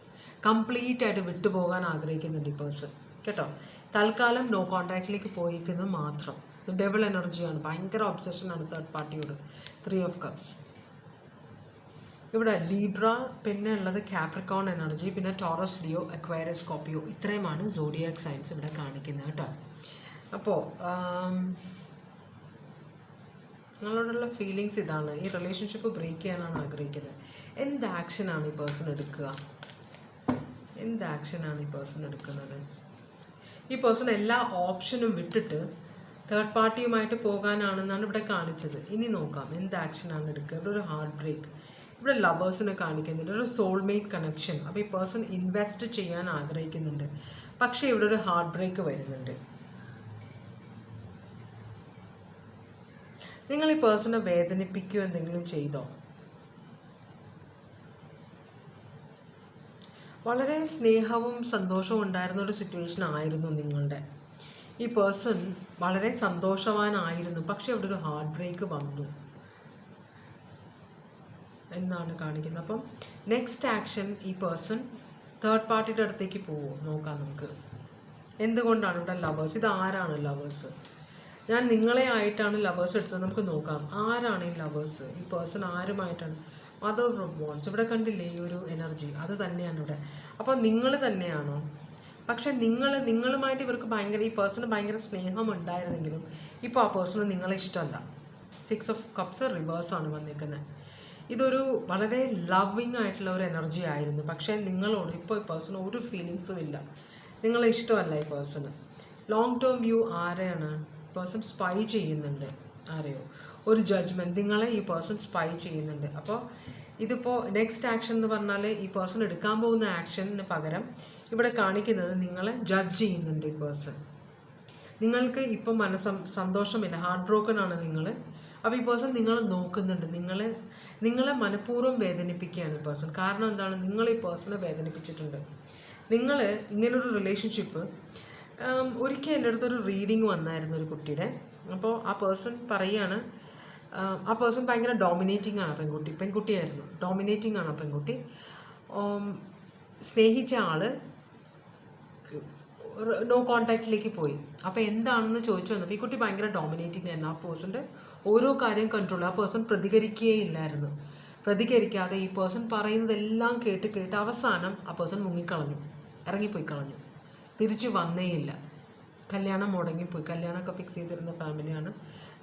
കംപ്ലീറ്റ് ആയിട്ട് വിട്ടുപോകാൻ ആഗ്രഹിക്കുന്നുണ്ട് ഈ പേഴ്സൺ, കേട്ടോ. തൽക്കാലം നോ കോണ്ടാക്റ്റിലേക്ക് പോയിരിക്കുന്നത് മാത്രം. ഡബിൾ എനർജിയാണ്, ഭയങ്കര ഒബ്സെഷനാണ് തേർഡ് പാർട്ടിയോട്. 3 of cups. ഇവിടെ ലീബ്ര, പിന്നെ ഉള്ളത് കാപ്രിക്കോൺ എനർജി, പിന്നെ ടോറസ്, ലിയോ, അക്വയറസ്, സ്കോർപ്പിയോ. ഇത്രയുമാണ് സോഡിയാക് സൈൻസ് ഇവിടെ കാണിക്കുന്നത്, കേട്ടോ. അപ്പോൾ നിങ്ങളോടുള്ള ഫീലിങ്സ് ഇതാണ്. ഈ റിലേഷൻഷിപ്പ് ബ്രേക്ക് ചെയ്യാനാണ് ആഗ്രഹിക്കുന്നത്. എന്ത് ആക്ഷനാണ് ഈ പേഴ്സൺ എടുക്കുക? എന്ത് ആക്ഷനാണ് ഈ പേഴ്സൺ എടുക്കുന്നത്? ഈ പേഴ്സൺ എല്ലാ ഓപ്ഷനും വിട്ടിട്ട് തേർഡ് പാർട്ടിയുമായിട്ട് പോകാനാണെന്നാണ് ഇവിടെ കാണിച്ചത്. ഇനി നോക്കാം എന്ത് ആക്ഷനാണ് എടുക്കുക. ഇവിടെ ഒരു ഹാർട്ട് ബ്രേക്ക്, ഇവിടെ ലവേഴ്സിനെ കാണിക്കുന്നുണ്ട്, ഒരു സോൾമേറ്റ് കണക്ഷൻ. അപ്പോൾ ഈ പേഴ്സൺ ഇൻവെസ്റ്റ് ചെയ്യാൻ ആഗ്രഹിക്കുന്നുണ്ട്, പക്ഷേ ഇവിടെ ഒരു ഹാർട്ട് ബ്രേക്ക് വരുന്നുണ്ട്. നിങ്ങൾ ഈ പേഴ്സണെ വേദനിപ്പിക്കുകയോ എന്തെങ്കിലും ചെയ്തോ? വളരെ സ്നേഹവും സന്തോഷവും ഉണ്ടായിരുന്ന ഒരു സിറ്റുവേഷൻ ആയിരുന്നു നിങ്ങളുടെ. ഈ പേഴ്സൺ വളരെ സന്തോഷവാനായിരുന്നു, പക്ഷെ അവിടെ ഒരു ഹാർട്ട് ബ്രേക്ക് വന്നു എന്നാണ് കാണിക്കുന്നത്. അപ്പം നെക്സ്റ്റ് ആക്ഷൻ, ഈ പേഴ്സൺ തേർഡ് പാർട്ടിയുടെ അടുത്തേക്ക് പോവുമോ നോക്കാം നമുക്ക്. എന്തുകൊണ്ടാണ് ഇവിടെ ലവേഴ്സ്? ഇത് ആരാണ് ലവേഴ്സ്? ഞാൻ നിങ്ങളെ ആയിട്ടാണ് ലവേഴ്സ് എടുത്തത്. നമുക്ക് നോക്കാം ആരാണ് ഈ ലവേഴ്സ്. ഈ പേഴ്സൺ ആരുമായിട്ടാണ്? Mother of wands. ഇവിടെ കണ്ടില്ലേ ഈ ഒരു എനർജി, അത് തന്നെയാണ് ഇവിടെ. അപ്പോൾ നിങ്ങൾ തന്നെയാണോ? പക്ഷെ നിങ്ങളുമായിട്ട് ഇവർക്ക് ഭയങ്കര, ഈ പേഴ്സണ് ഭയങ്കര സ്നേഹം ഉണ്ടായിരുന്നെങ്കിലും ഇപ്പോൾ ആ പേഴ്സണ് നിങ്ങളെ ഇഷ്ടമല്ല. 6 ഓഫ് കപ്സ് റിവേഴ്സാണ് വന്നിരിക്കുന്നത്. ഇതൊരു വളരെ ലവിങ് ആയിട്ടുള്ള ഒരു എനർജി ആയിരുന്നു, പക്ഷേ നിങ്ങളോട് ഇപ്പോൾ ഈ പേഴ്സണ് ഒരു ഫീലിങ്സും ഇല്ല, നിങ്ങളെ ഇഷ്ടമല്ല ഈ പേഴ്സണ്. ലോങ് ടേം വ്യൂ ആരെയാണ്? പേഴ്സൺ സ്പൈ ചെയ്യുന്നുണ്ട് ആരെയോ, ഒരു ജഡ്ജ്മെൻറ്റ്, നിങ്ങളെ ഈ പേഴ്സൺ സ്പൈ ചെയ്യുന്നുണ്ട്. അപ്പോൾ ഇതിപ്പോൾ നെക്സ്റ്റ് ആക്ഷൻ എന്ന് പറഞ്ഞാൽ ഈ പേഴ്സൺ എടുക്കാൻ പോകുന്ന ആക്ഷന് പകരം ഇവിടെ കാണിക്കുന്നത് നിങ്ങളെ ജഡ്ജ് ചെയ്യുന്നുണ്ട് ഈ പേഴ്സൺ. നിങ്ങൾക്ക് ഇപ്പം സന്തോഷമില്ല, ഹാർട്ട് ബ്രോക്കൺ ആണ് നിങ്ങൾ. അപ്പോൾ ഈ പേഴ്സൺ നിങ്ങളെ നോക്കുന്നുണ്ട്, നിങ്ങളെ മനഃപൂർവ്വം വേദനിപ്പിക്കുകയാണ് ഈ പേഴ്സൺ. കാരണം എന്താണ്? നിങ്ങൾ ഈ പേഴ്സണെ വേദനിപ്പിച്ചിട്ടുണ്ട്. നിങ്ങൾ ഇങ്ങനൊരു റിലേഷൻഷിപ്പ്, ഒരിക്കൽ എൻ്റെ അടുത്തൊരു റീഡിങ് വന്നായിരുന്നു ഒരു കുട്ടിയുടെ. അപ്പോൾ ആ പേഴ്സൺ പറയുകയാണ്, ആ പേഴ്സൺ ഭയങ്കര ഡോമിനേറ്റിംഗ് ആണ്. പെൺകുട്ടിയായിരുന്നു, ഡോമിനേറ്റിംഗ് ആണ് പെൺകുട്ടി. സ്നേഹിച്ച ആൾ നോ കോണ്ടാക്റ്റിലേക്ക് പോയി. അപ്പോൾ എന്താണെന്ന് ചോദിച്ചു വന്നപ്പോൾ ഈ കുട്ടി ഭയങ്കര ഡോമിനേറ്റിംഗ് ആയിരുന്നു. ആ പേഴ്സൻ്റെ ഓരോ കാര്യം കൺട്രോൾ, ആ പേഴ്സൺ പ്രതികരിക്കുകയില്ലായിരുന്നു. പ്രതികരിക്കാതെ ഈ പേഴ്സൺ പറയുന്നതെല്ലാം കേട്ട് അവസാനം ആ പേഴ്സൺ മുങ്ങിക്കളഞ്ഞു, ഇറങ്ങിപ്പോയി കളഞ്ഞു, തിരിച്ചു വന്നേയില്ല. കല്യാണം മുടങ്ങിപ്പോയി, കല്യാണമൊക്കെ ഫിക്സ് ചെയ്തിരുന്ന ഫാമിലിയാണ്,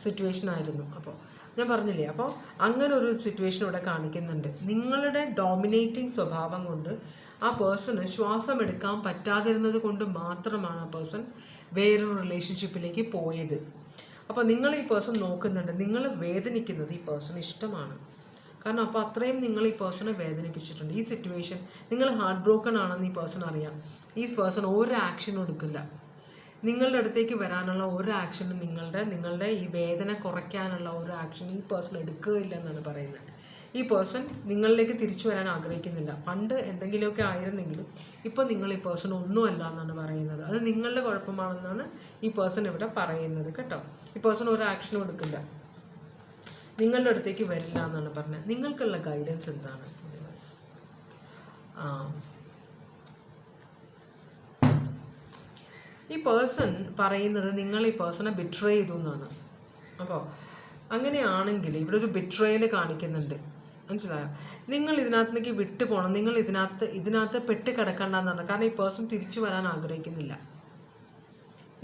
സിറ്റുവേഷൻ ആയിരുന്നു. അപ്പോൾ ഞാൻ പറഞ്ഞില്ലേ, അപ്പോൾ അങ്ങനെ ഒരു സിറ്റുവേഷൻ ഇവിടെ കാണിക്കുന്നുണ്ട്. നിങ്ങളുടെ ഡോമിനേറ്റിംഗ് സ്വഭാവം കൊണ്ട് ആ പേഴ്സണ് ശ്വാസം എടുക്കാൻ പറ്റാതിരുന്നത് കൊണ്ട് മാത്രമാണ് ആ പേഴ്സൺ വേറൊരു റിലേഷൻഷിപ്പിലേക്ക് പോയത്. അപ്പോൾ നിങ്ങൾ ഈ പേഴ്സൺ നോക്കുന്നുണ്ട്, നിങ്ങൾ വേദനിക്കുന്നത് ഈ പേഴ്സൺ ഇഷ്ടമാണ്. കാരണം അപ്പോൾ അത്രയും നിങ്ങൾ ഈ പേഴ്സണെ വേദനിപ്പിച്ചിട്ടുണ്ട്. ഈ സിറ്റുവേഷൻ നിങ്ങൾ ഹാർട്ട് ബ്രോക്കൺ ആണെന്ന് ഈ പേഴ്സൺ അറിയാം. ഈ പേഴ്സൺ ഒരു ആക്ഷനും എടുക്കില്ല. നിങ്ങളുടെ അടുത്തേക്ക് വരാനുള്ള ഒരു ആക്ഷനും നിങ്ങളുടെ ഈ വേദന കുറയ്ക്കാനുള്ള ഒരു ആക്ഷനും ഈ പേഴ്സൺ എടുക്കുകയില്ല എന്നാണ് പറയുന്നത്. ഈ പേഴ്സൺ നിങ്ങളിലേക്ക് തിരിച്ചു വരാൻ ആഗ്രഹിക്കുന്നില്ല. പണ്ട് എന്തെങ്കിലുമൊക്കെ ആയിരുന്നെങ്കിലും ഇപ്പോൾ നിങ്ങൾ ഈ പേഴ്സൺ ഒന്നുമല്ല എന്നാണ് പറയുന്നത്. അത് നിങ്ങളുടെ കുഴപ്പമാണെന്നാണ് ഈ പേഴ്സൺ ഇവിടെ പറയുന്നത് കേട്ടോ. ഈ പേഴ്സൺ ഒരു ആക്ഷനും എടുക്കില്ല, നിങ്ങളുടെ അടുത്തേക്ക് വരില്ല എന്നാണ് പറഞ്ഞത്. നിങ്ങൾക്കുള്ള ഗൈഡൻസ് എന്താണ്? ഈ പേഴ്സൺ പറയുന്നത് നിങ്ങൾ ഈ പേഴ്സണെ ബിട്രേ ചെയ്തു എന്നാണ്. അപ്പോൾ അങ്ങനെയാണെങ്കിൽ ഇവിടെ ഒരു ബിട്രേയിൽ കാണിക്കുന്നുണ്ട്, മനസ്സിലായോ? നിങ്ങൾ ഇതിനകത്തേക്ക് വിട്ടു പോകണം, നിങ്ങൾ ഇതിനകത്ത് പെട്ട് കിടക്കണ്ടെന്നാണ്. കാരണം ഈ പേഴ്സൺ തിരിച്ചു വരാൻ ആഗ്രഹിക്കുന്നില്ല.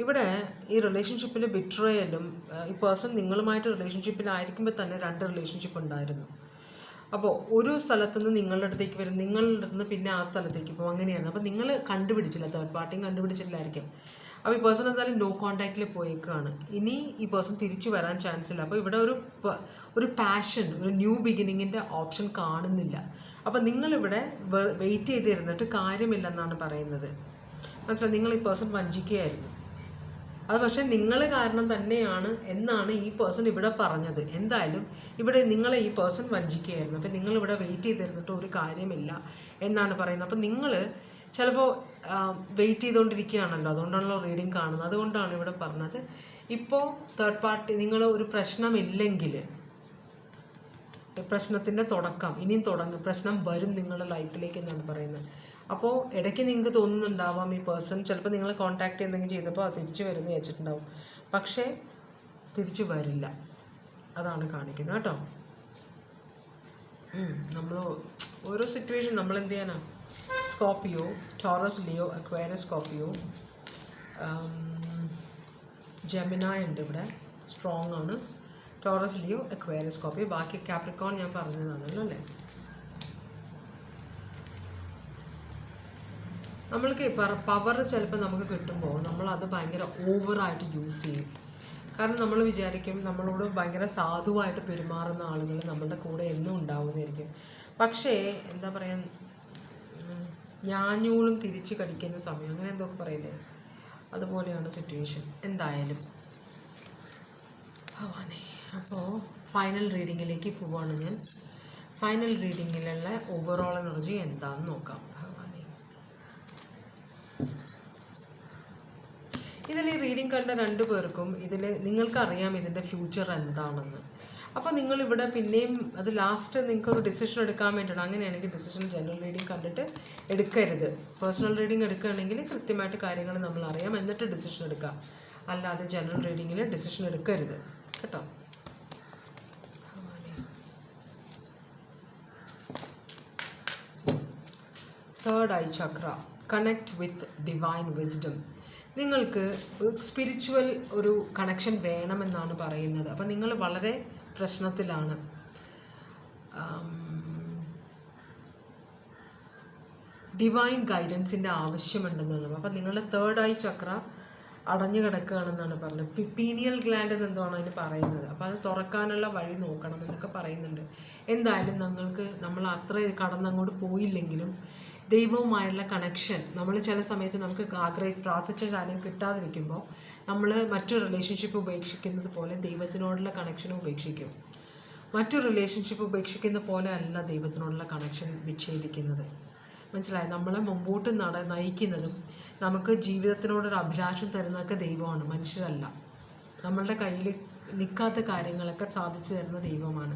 ഇവിടെ ഈ റിലേഷൻഷിപ്പിൽ ബിട്രേയലും, ഈ പേഴ്സൺ നിങ്ങളുമായിട്ട് റിലേഷൻഷിപ്പിലായിരിക്കുമ്പോൾ തന്നെ 2 റിലേഷൻഷിപ്പ് ഉണ്ടായിരുന്നു. അപ്പോൾ ഒരു സ്ഥലത്തുനിന്ന് നിങ്ങളുടെ അടുത്തേക്ക് വരും, നിങ്ങളുടെ അടുത്തുനിന്ന് പിന്നെ ആ സ്ഥലത്തേക്ക് പോകും, അങ്ങനെയാണ്. അപ്പോൾ നിങ്ങൾ കണ്ടുപിടിച്ചില്ല, തേർഡ് പാർട്ടിയും കണ്ടുപിടിച്ചിട്ടില്ലായിരിക്കും. അപ്പോൾ ഈ പേഴ്സൺ എന്തായാലും നോ കോൺടാക്റ്റിൽ പോയേക്കാണ്. ഇനി ഈ പേഴ്സൺ തിരിച്ചു വരാൻ ചാൻസ് ഇല്ല. അപ്പോൾ ഇവിടെ ഒരു പാഷൻ, ഒരു ന്യൂ ബിഗിനിങ്ങിൻ്റെ ഓപ്ഷൻ കാണുന്നില്ല. അപ്പോൾ നിങ്ങളിവിടെ വെയിറ്റ് ചെയ്തിരുന്നിട്ട് കാര്യമില്ലെന്നാണ് പറയുന്നത്. മനസ്സിലായി? നിങ്ങൾ ഈ പേഴ്സൺ വഞ്ചിക്കുകയായിരുന്നു. അത് പക്ഷേ നിങ്ങൾ കാരണം തന്നെയാണ് എന്നാണ് ഈ പേഴ്സൺ ഇവിടെ പറഞ്ഞത്. എന്തായാലും ഇവിടെ നിങ്ങളെ ഈ പേഴ്സൺ വഞ്ചിക്കുകയായിരുന്നു. അപ്പം നിങ്ങളിവിടെ വെയിറ്റ് ചെയ്തിരുന്നിട്ട് ഒരു കാര്യമില്ല എന്നാണ് പറയുന്നത്. അപ്പം നിങ്ങൾ ചിലപ്പോൾ വെയിറ്റ് ചെയ്തുകൊണ്ടിരിക്കുകയാണല്ലോ, അതുകൊണ്ടാണല്ലോ റീഡിങ് കാണുന്നത്. അതുകൊണ്ടാണ് ഇവിടെ പറഞ്ഞത്. ഇപ്പോൾ തേർഡ് പാർട്ടി, നിങ്ങൾ ഒരു പ്രശ്നമില്ലെങ്കിൽ, പ്രശ്നത്തിൻ്റെ തുടക്കം ഇനിയും പ്രശ്നം വരും നിങ്ങളുടെ ലൈഫിലേക്ക് എന്നാണ് പറയുന്നത്. അപ്പോൾ ഇടയ്ക്ക് നിങ്ങൾക്ക് തോന്നുന്നുണ്ടാവാം ഈ പേഴ്സൺ ചിലപ്പോൾ നിങ്ങളെ കോൺടാക്ട് എന്തെങ്കിലും ചെയ്തപ്പോൾ അത് തിരിച്ചു വരുമെന്ന് വിചാരിച്ചിട്ടുണ്ടാവും. പക്ഷേ തിരിച്ചു വരില്ല, അതാണ് കാണിക്കുന്നത് കേട്ടോ. നമ്മൾ ഓരോ സിറ്റുവേഷൻ നമ്മൾ എന്ത് ചെയ്യാനാ? Scorpio, Taurus, Leo, Aquarius, Scorpio, Gemini ഉണ്ട് ഇവിടെ, സ്ട്രോങ് ആണ്. Taurus, Leo, Aquarius, Scorpio. ബാക്കി കാപ്രിക്കോൺ ഞാൻ പറഞ്ഞതാണല്ലോ അല്ലേ. നമ്മൾക്ക് പവർ ചിലപ്പോൾ നമുക്ക് കിട്ടുമ്പോൾ നമ്മളത് ഭയങ്കര ഓവറായിട്ട് യൂസ് ചെയ്യും. കാരണം നമ്മൾ വിചാരിക്കും നമ്മളോട് ഭയങ്കര സാധുവായിട്ട് പെരുമാറുന്ന ആളുകൾ നമ്മളുടെ കൂടെ എന്നും ഉണ്ടാവുന്നതായിരിക്കും. പക്ഷേ എന്താ പറയുക, ഞാഞ്ഞൂളും തിരിച്ച് കടിക്കുന്ന സമയം, അങ്ങനെ എന്തൊക്കെ പറയില്ലേ, അതുപോലെയാണ് സിറ്റുവേഷൻ. എന്തായാലും ഭഗവാനെ. അപ്പോൾ ഫൈനൽ റീഡിങ്ങിലേക്ക് പോവുകയാണ് ഞാൻ. ഫൈനൽ റീഡിങ്ങിലുള്ള ഓവറോൾ എനർജി എന്താണെന്ന് നോക്കാം. ഇതിൽ ഈ റീഡിങ് കണ്ട 2 പേർക്കും ഇതിൽ നിങ്ങൾക്കറിയാം ഇതിൻ്റെ ഫ്യൂച്ചർ എന്താണെന്ന്. അപ്പോൾ നിങ്ങളിവിടെ പിന്നെയും അത് ലാസ്റ്റ് നിങ്ങൾക്കൊരു ഡിസിഷൻ എടുക്കാൻ വേണ്ടിയാണ്. അങ്ങനെയാണെങ്കിൽ ഡിസിഷൻ ജനറൽ റീഡിങ് കണ്ടിട്ട് എടുക്കരുത്. പേഴ്സണൽ റീഡിങ് എടുക്കുകയാണെങ്കിൽ കൃത്യമായിട്ട് കാര്യങ്ങൾ നമ്മൾ അറിയാം, എന്നിട്ട് ഡിസിഷൻ എടുക്കാം. അല്ലാതെ ജനറൽ റീഡിങ്ങിൽ ഡിസിഷൻ എടുക്കരുത് കേട്ടോ. Third eye Chakra, connect with divine wisdom. നിങ്ങൾക്ക് സ്പിരിച്വൽ ഒരു കണക്ഷൻ വേണമെന്നാണ് പറയുന്നത്. അപ്പം നിങ്ങൾ വളരെ പ്രശ്നത്തിലാണ്. ഡിവൈൻ ഗൈഡൻസിൻ്റെ ആവശ്യമുണ്ടെന്നുള്ളത്. അപ്പം നിങ്ങളുടെ തേർഡ് ഐ ചക്ര അടഞ്ഞു കിടക്കുകയാണെന്നാണ് പറഞ്ഞത്. പീനിയൽ ഗ്ലാൻഡ് എന്നെന്തോണ് അതിന് പറയുന്നത്. അപ്പോൾ അത് തുറക്കാനുള്ള വഴി നോക്കണം എന്നൊക്കെ പറയുന്നുണ്ട്. എന്തായാലും നമ്മൾ അത്ര കടന്നങ്ങോട്ട് പോയില്ലെങ്കിലും ദൈവവുമായുള്ള കണക്ഷൻ നമ്മൾ ചില സമയത്ത് നമുക്ക് പ്രാർത്ഥിച്ച കാര്യം കിട്ടാതിരിക്കുമ്പോൾ നമ്മൾ മറ്റൊരു റിലേഷൻഷിപ്പ് ഉപേക്ഷിക്കുന്നത് പോലെ ദൈവത്തിനോടുള്ള കണക്ഷനും ഉപേക്ഷിക്കും. മറ്റൊരു റിലേഷൻഷിപ്പ് ഉപേക്ഷിക്കുന്ന പോലെ അല്ല ദൈവത്തിനോടുള്ള കണക്ഷൻ വിച്ഛേദിക്കുന്നത്. മനസ്സിലായി? നമ്മളെ മുമ്പോട്ട് നയിക്കുന്നതും നമുക്ക് ജീവിതത്തിനോടൊരു അഭിലാഷം തരുന്നതൊക്കെ ദൈവമാണ്, മനുഷ്യരല്ല. നമ്മളുടെ കയ്യിൽ നിൽക്കാത്ത കാര്യങ്ങളൊക്കെ സാധിച്ചു തരുന്ന ദൈവമാണ്.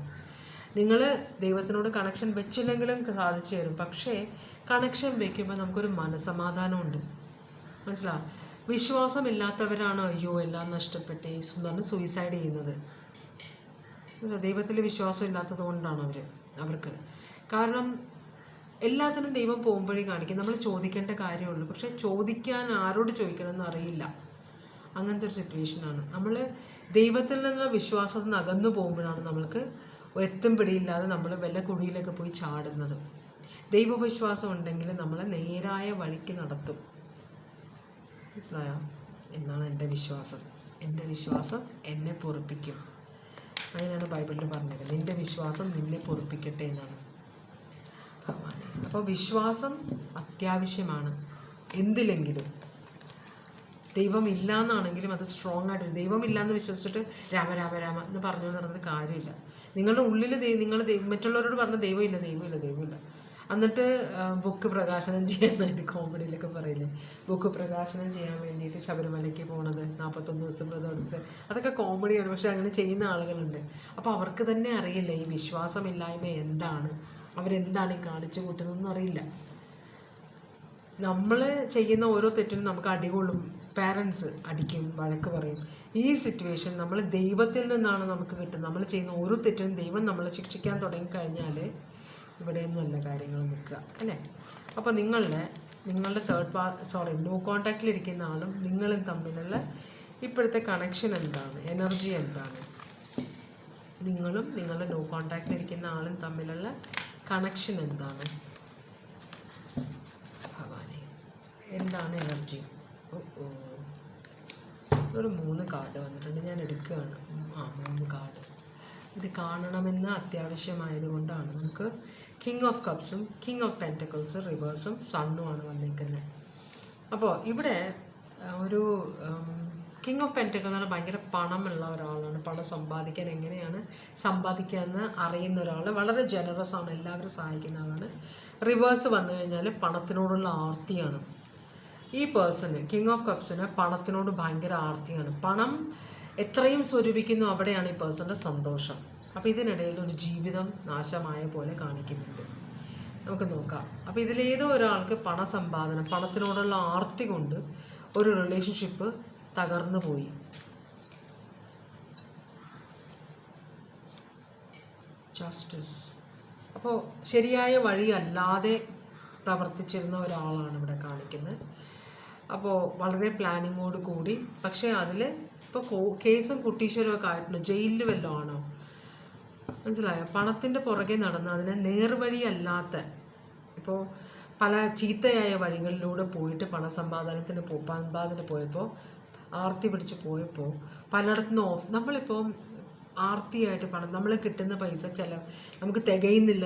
നിങ്ങൾ ദൈവത്തിനോട് കണക്ഷൻ വെച്ചില്ലെങ്കിലും സാധിച്ചു തരും. പക്ഷേ കണക്ഷൻ വയ്ക്കുമ്പോൾ നമുക്കൊരു മനസ്സമാധാനമുണ്ട്. മനസ്സിലാവും? വിശ്വാസമില്ലാത്തവരാണ് അയ്യോ എല്ലാം നഷ്ടപ്പെട്ടേ പറഞ്ഞ് സൂയിസൈഡ് ചെയ്യുന്നത്. ദൈവത്തിൽ വിശ്വാസം ഇല്ലാത്തത് കൊണ്ടാണ് അവർക്ക്. കാരണം എല്ലാത്തിനും ദൈവം പോകുമ്പോഴേ കാണിക്കും. നമ്മൾ ചോദിക്കേണ്ട കാര്യമുള്ളൂ. പക്ഷെ ചോദിക്കാൻ ആരോട് ചോദിക്കണമെന്ന് അറിയില്ല. അങ്ങനത്തെ ഒരു സിറ്റുവേഷനാണ്. നമ്മൾ ദൈവത്തിൽ നിന്നുള്ള വിശ്വാസത്തിൽ നിന്ന് അകന്നു പോകുമ്പോഴാണ് നമ്മൾക്ക് എത്തും പിടിയില്ലാതെ നമ്മൾ വല്ല കുഴിയിലൊക്കെ പോയി ചാടുന്നത്. ദൈവവിശ്വാസം ഉണ്ടെങ്കിൽ നമ്മളെ നേരായ വഴിക്ക് നടത്തും. മനസ്സിലായോ? എന്നാണ് എൻ്റെ വിശ്വാസം. എൻ്റെ വിശ്വാസം എന്നെ പൊറുപ്പിക്കും. അങ്ങനെയാണ് ബൈബിളിൽ പറഞ്ഞത്. നിൻ്റെ വിശ്വാസം നിന്നെ പൊറുപ്പിക്കട്ടെ എന്നാണ്. അപ്പോൾ വിശ്വാസം അത്യാവശ്യമാണ് എന്തിലെങ്കിലും. ദൈവമില്ല എന്നാണെങ്കിലും അത് സ്ട്രോങ് ആയിട്ട്, ദൈവമില്ല എന്ന് വിശ്വസിച്ചിട്ട് രാമ രാമ രാമ എന്ന് പറഞ്ഞു നടന്നത് കാര്യമില്ല. നിങ്ങളുടെ ഉള്ളിൽ നിങ്ങൾ മറ്റുള്ളവരോട് പറഞ്ഞ ദൈവമില്ല ദൈവമില്ല ദൈവമില്ല, എന്നിട്ട് ബുക്ക് പ്രകാശനം ചെയ്യാനായിട്ട് കോമഡിയിലൊക്കെ പറയില്ലേ, ബുക്ക് പ്രകാശനം ചെയ്യാൻ വേണ്ടിയിട്ട് ശബരിമലയ്ക്ക് പോണത് 41 ദിവസത്തെ വ്രതം എടുത്ത്, അതൊക്കെ കോമഡിയാണ്. പക്ഷെ അങ്ങനെ ചെയ്യുന്ന ആളുകളുണ്ട്. അപ്പോൾ അവർക്ക് തന്നെ അറിയില്ല ഈ വിശ്വാസമില്ലായ്മ എന്താണ്, അവരെന്താണ് ഈ കാണിച്ചു കൂട്ടുന്നതെന്ന് അറിയില്ല. നമ്മൾ ചെയ്യുന്ന ഓരോ തെറ്റിനും നമുക്ക് അടികൊള്ളും, പാരൻസ് അടിക്കും, വഴക്ക് പറയും. ഈ സിറ്റുവേഷൻ നമ്മൾ ദൈവത്തിൽ നിന്നാണ് നമുക്ക് കിട്ടുന്നത്. നമ്മൾ ചെയ്യുന്ന ഓരോ തെറ്റിനും ദൈവം നമ്മളെ ശിക്ഷിക്കാൻ തുടങ്ങിക്കഴിഞ്ഞാൽ ഇവിടെയൊന്നും അല്ല കാര്യങ്ങൾ നിൽക്കുക, അല്ലേ? അപ്പോൾ നിങ്ങളുടെ നോ കോണ്ടാക്റ്റിലിരിക്കുന്ന ആളും നിങ്ങളും തമ്മിലുള്ള ഇപ്പോഴത്തെ കണക്ഷൻ എന്താണ്, എനർജി എന്താണ്? നിങ്ങളും നിങ്ങളുടെ നോ കോണ്ടാക്റ്റിലിരിക്കുന്ന ആളും തമ്മിലുള്ള കണക്ഷൻ എന്താണ്? ഭഗവാനെ, എന്താണ് എനർജി? ഒരു 3 കാർഡ് വന്നിട്ടുണ്ട്, ഞാൻ എടുക്കുകയാണ്. 3 കാർഡ് ഇത് കാണണമെന്ന് അത്യാവശ്യമായതുകൊണ്ടാണ്. നമുക്ക് കിങ് ഓഫ് കപ്സും കിങ് ഓഫ് പെൻറ്റക്കിൾസും റിവേഴ്സും സണ്ണുമാണ് വന്നിരിക്കുന്നത്. അപ്പോൾ ഇവിടെ ഒരു കിങ് ഓഫ് പെൻറ്റക്കിൾ എന്ന് പറഞ്ഞാൽ ഭയങ്കര പണമുള്ള ഒരാളാണ്. പണം സമ്പാദിക്കാൻ എങ്ങനെയാണ് സമ്പാദിക്കുക എന്ന് അറിയുന്ന ഒരാൾ, വളരെ ജനറസ് ആണ്, എല്ലാവരും സഹായിക്കുന്ന ആളാണ്. റിവേഴ്സ് വന്നു കഴിഞ്ഞാൽ പണത്തിനോടുള്ള ആർത്തിയാണ്. ഈ പേഴ്സണ്, കിങ് ഓഫ് കപ്സിന് പണത്തിനോട് ഭയങ്കര ആർത്തിയാണ്. പണം എത്രയും സ്വരൂപിക്കുന്നു അവിടെയാണ് ഈ പേഴ്സൻ്റെ സന്തോഷം. അപ്പോൾ ഇതിനിടയിൽ ഒരു ജീവിതം നാശമായ പോലെ കാണിക്കുന്നുണ്ട്. നമുക്ക് നോക്കാം. അപ്പോൾ ഇതിലേതോ ഒരാൾക്ക് പണസമ്പാദനം, പണത്തിനോടുള്ള ആർത്തി കൊണ്ട് ഒരു റിലേഷൻഷിപ്പ് തകർന്നു പോയി. ജസ്റ്റിസ്. അപ്പോൾ ശരിയായ വഴിയല്ലാതെ പ്രവർത്തിച്ചിരുന്ന ഒരാളാണ് ഇവിടെ കാണിക്കുന്നത്. അപ്പോൾ വളരെ പ്ലാനിങ്ങോട് കൂടി, പക്ഷേ അതിൽ ഇപ്പോൾ കേസും കുട്ടീശ്വരവും ഒക്കെ ആയിട്ടുണ്ട്. ജയിലിൽ വല്ലതും ആണോ? മനസ്സിലായോ? പണത്തിൻ്റെ പുറകെ നടന്ന് അതിനെ നേർവഴിയല്ലാത്ത, ഇപ്പോൾ പല ചീത്തയായ വഴികളിലൂടെ പോയിട്ട് പണസമ്പാദനത്തിന് പോയപ്പോൾ, ആർത്തി പിടിച്ച് പോയപ്പോൾ പലയിടത്തുനിന്ന് നമ്മളിപ്പോൾ ആർത്തിയായിട്ട് പണം, നമ്മൾ കിട്ടുന്ന പൈസ നമുക്ക് തികയുന്നില്ല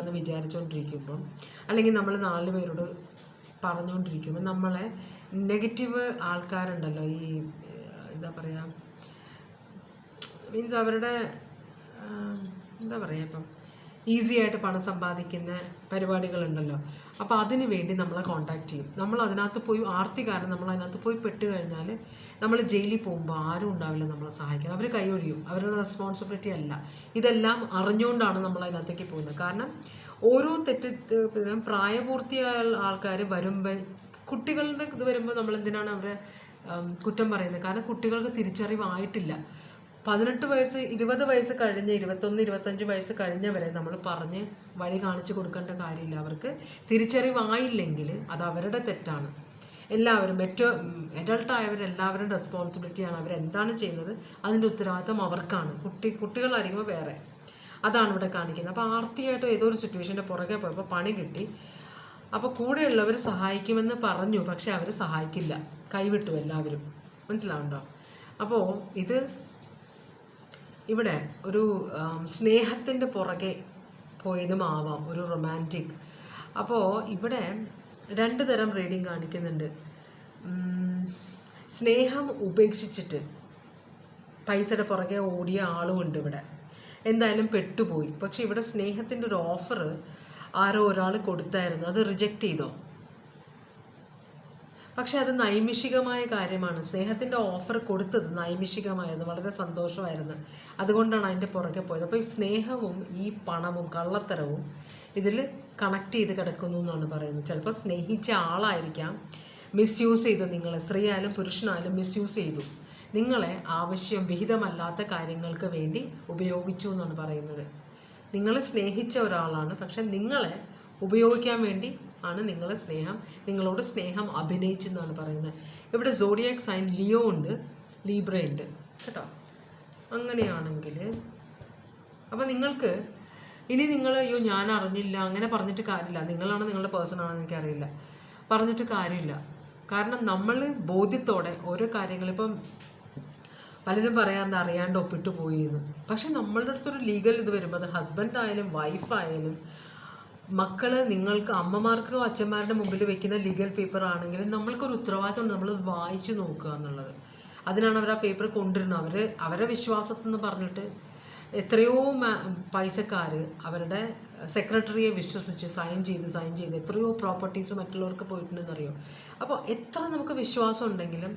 എന്ന് വിചാരിച്ചുകൊണ്ടിരിക്കുമ്പം, അല്ലെങ്കിൽ നമ്മൾ 4 പേരോട് പറഞ്ഞുകൊണ്ടിരിക്കുമ്പോൾ നമ്മളെ നെഗറ്റീവ് ആൾക്കാരുണ്ടല്ലോ, ഈ എന്താ പറയുക, മീൻസ് അവരുടെ എന്താ പറയുക, ഇപ്പം ഈസി ആയിട്ട് പണം സമ്പാദിക്കുന്ന പരിപാടികളുണ്ടല്ലോ. അപ്പോൾ അതിന് വേണ്ടി നമ്മളെ കോൺടാക്റ്റ് ചെയ്യും. നമ്മൾ അതിനകത്ത് പോയി, ആർത്തി കാരണം നമ്മൾ അതിനകത്ത് പോയി പെട്ട് കഴിഞ്ഞാൽ നമ്മൾ ജയിലിൽ പോകുമ്പോൾ ആരും ഉണ്ടാവില്ല നമ്മളെ സഹായിക്കാൻ. അവർ കൈയൊഴിയും, അവരുടെ റെസ്പോൺസിബിലിറ്റി അല്ല. ഇതെല്ലാം അറിഞ്ഞുകൊണ്ടാണ് നമ്മൾ അതിനകത്തേക്ക് പോകുന്നത്. കാരണം ഓരോ പ്രായപൂർത്തിയായ ആൾക്കാർ വരുമ്പോൾ, കുട്ടികളുടെ ഇത് വരുമ്പോൾ നമ്മൾ എന്തിനാണ് അവരെ കുറ്റം പറയുന്നത്? കാരണം കുട്ടികൾക്ക് തിരിച്ചറിവായിട്ടില്ല. 18 വയസ്സ് 20 വയസ്സ് കഴിഞ്ഞ് 21 25 വയസ്സ് കഴിഞ്ഞവരെ നമ്മൾ പറഞ്ഞ് വഴി കാണിച്ചു കൊടുക്കേണ്ട കാര്യമില്ല. അവർക്ക് തിരിച്ചറിവായില്ലെങ്കിൽ അത് അവരുടെ തെറ്റാണ്. എല്ലാവരും അഡൾട്ടായവരെല്ലാവരും റെസ്പോൺസിബിലിറ്റിയാണ്. അവരെന്താണ് ചെയ്യുന്നത് അതിൻ്റെ ഉത്തരവാദിത്വം അവർക്കാണ്. കുട്ടികളായിരിക്കുമ്പോൾ വേറെ. അതാണ് ഇവിടെ കാണിക്കുന്നത്. അപ്പോൾ ആർത്തിയായിട്ട് ഏതോ ഒരു സിറ്റുവേഷൻ്റെ പുറകെ പോയപ്പോൾ പണി കിട്ടി. അപ്പോൾ കൂടെയുള്ളവർ സഹായിക്കുമെന്ന് പറഞ്ഞു, പക്ഷെ അവർ സഹായിക്കില്ല, കൈവിട്ടു എല്ലാവരും. മനസ്സിലാവുണ്ടോ? അപ്പോൾ ഇവിടെ ഒരു സ്നേഹത്തിൻ്റെ പുറകെ പോയതുമാവാം, ഒരു റൊമാൻറ്റിക്. അപ്പോൾ ഇവിടെ 2 തരം റീഡിങ് കാണിക്കുന്നുണ്ട്. സ്നേഹം ഉപേക്ഷിച്ചിട്ട് പൈസയുടെ പുറകെ ഓടിയ ആളുമുണ്ട് ഇവിടെ. എന്തായാലും പെട്ടുപോയി. പക്ഷെ ഇവിടെ സ്നേഹത്തിൻ്റെ ഒരു ഓഫർ ആരോ ഒരാൾ കൊടുത്തായിരുന്നു, അത് റിജക്റ്റ് ചെയ്തോ? പക്ഷെ അത് നൈമിഷികമായ കാര്യമാണ്. സ്നേഹത്തിൻ്റെ ഓഫർ കൊടുത്തത് നൈമിഷികമായത്, വളരെ സന്തോഷമായിരുന്നു. അതുകൊണ്ടാണ് അതിൻ്റെ പുറകെ പോയത്. അപ്പോൾ ഈ സ്നേഹവും ഈ പണവും കള്ളത്തരവും ഇതിൽ കണക്ട് ചെയ്ത് കിടക്കുന്നു എന്നാണ് പറയുന്നത്. ചിലപ്പോൾ സ്നേഹിച്ച ആളായിരിക്കാം മിസ്യൂസ് ചെയ്ത് നിങ്ങളെ, സ്ത്രീ ആയാലും പുരുഷനായാലും മിസ്യൂസ് ചെയ്തു, നിങ്ങളെ വിഹിതമല്ലാത്ത കാര്യങ്ങൾക്ക് വേണ്ടി ഉപയോഗിച്ചു എന്നാണ് പറയുന്നത്. നിങ്ങൾ സ്നേഹിച്ച ഒരാളാണ്, പക്ഷെ നിങ്ങളെ ഉപയോഗിക്കാൻ വേണ്ടി ആണ് നിങ്ങളോട് സ്നേഹം അഭിനയിച്ചെന്നാണ് പറയുന്നത്. ഇവിടെ സോഡിയാക് സൈൻ ലിയോ ഉണ്ട്, ലീബ്ര ഉണ്ട് കേട്ടോ. അങ്ങനെയാണെങ്കിൽ അപ്പം നിങ്ങൾക്ക് ഇനി നിങ്ങൾ അയ്യോ ഞാൻ അറിഞ്ഞില്ല അങ്ങനെ പറഞ്ഞിട്ട് കാര്യമില്ല. നിങ്ങളാണ് നിങ്ങളുടെ പേഴ്സൺ ആണെന്ന് എനിക്കറിയില്ല, പറഞ്ഞിട്ട് കാര്യമില്ല. കാരണം നമ്മൾ ബോധ്യത്തോടെ ഓരോ കാര്യങ്ങൾ, ഇപ്പം പലരും പറയാറുണ്ട് അറിയാണ്ട് ഒപ്പിട്ട് പോയി എന്ന്. പക്ഷെ നമ്മളുടെ അടുത്തൊരു ലീഗൽ ഇത് വരുമ്പോൾ അത് ഹസ്ബൻഡ് ആയാലും വൈഫായാലും മക്കള് നിങ്ങൾക്ക് അമ്മമാർക്കോ അച്ഛന്മാരുടെ മുമ്പിൽ വെക്കുന്ന ലീഗൽ പേപ്പർ ആണെങ്കിലും നമ്മൾക്കൊരു ഉത്തരവാദിത്തമുണ്ട്, നമ്മൾ വായിച്ചു നോക്കുക എന്നുള്ളത്. അതിനാണ് അവർ ആ പേപ്പർ കൊണ്ടുവരുന്നത്. അവരെ വിശ്വാസത്തിൽ നിന്ന് പറഞ്ഞിട്ട് എത്രയോ പൈസക്കാർ അവരുടെ സെക്രട്ടറിയെ വിശ്വസിച്ച് സൈൻ ചെയ്ത് എത്രയോ പ്രോപ്പർട്ടീസ് മറ്റുള്ളവർക്ക് പോയിട്ടുണ്ടെന്നറിയോ. അപ്പോൾ എത്ര നമുക്ക് വിശ്വാസം ഉണ്ടെങ്കിലും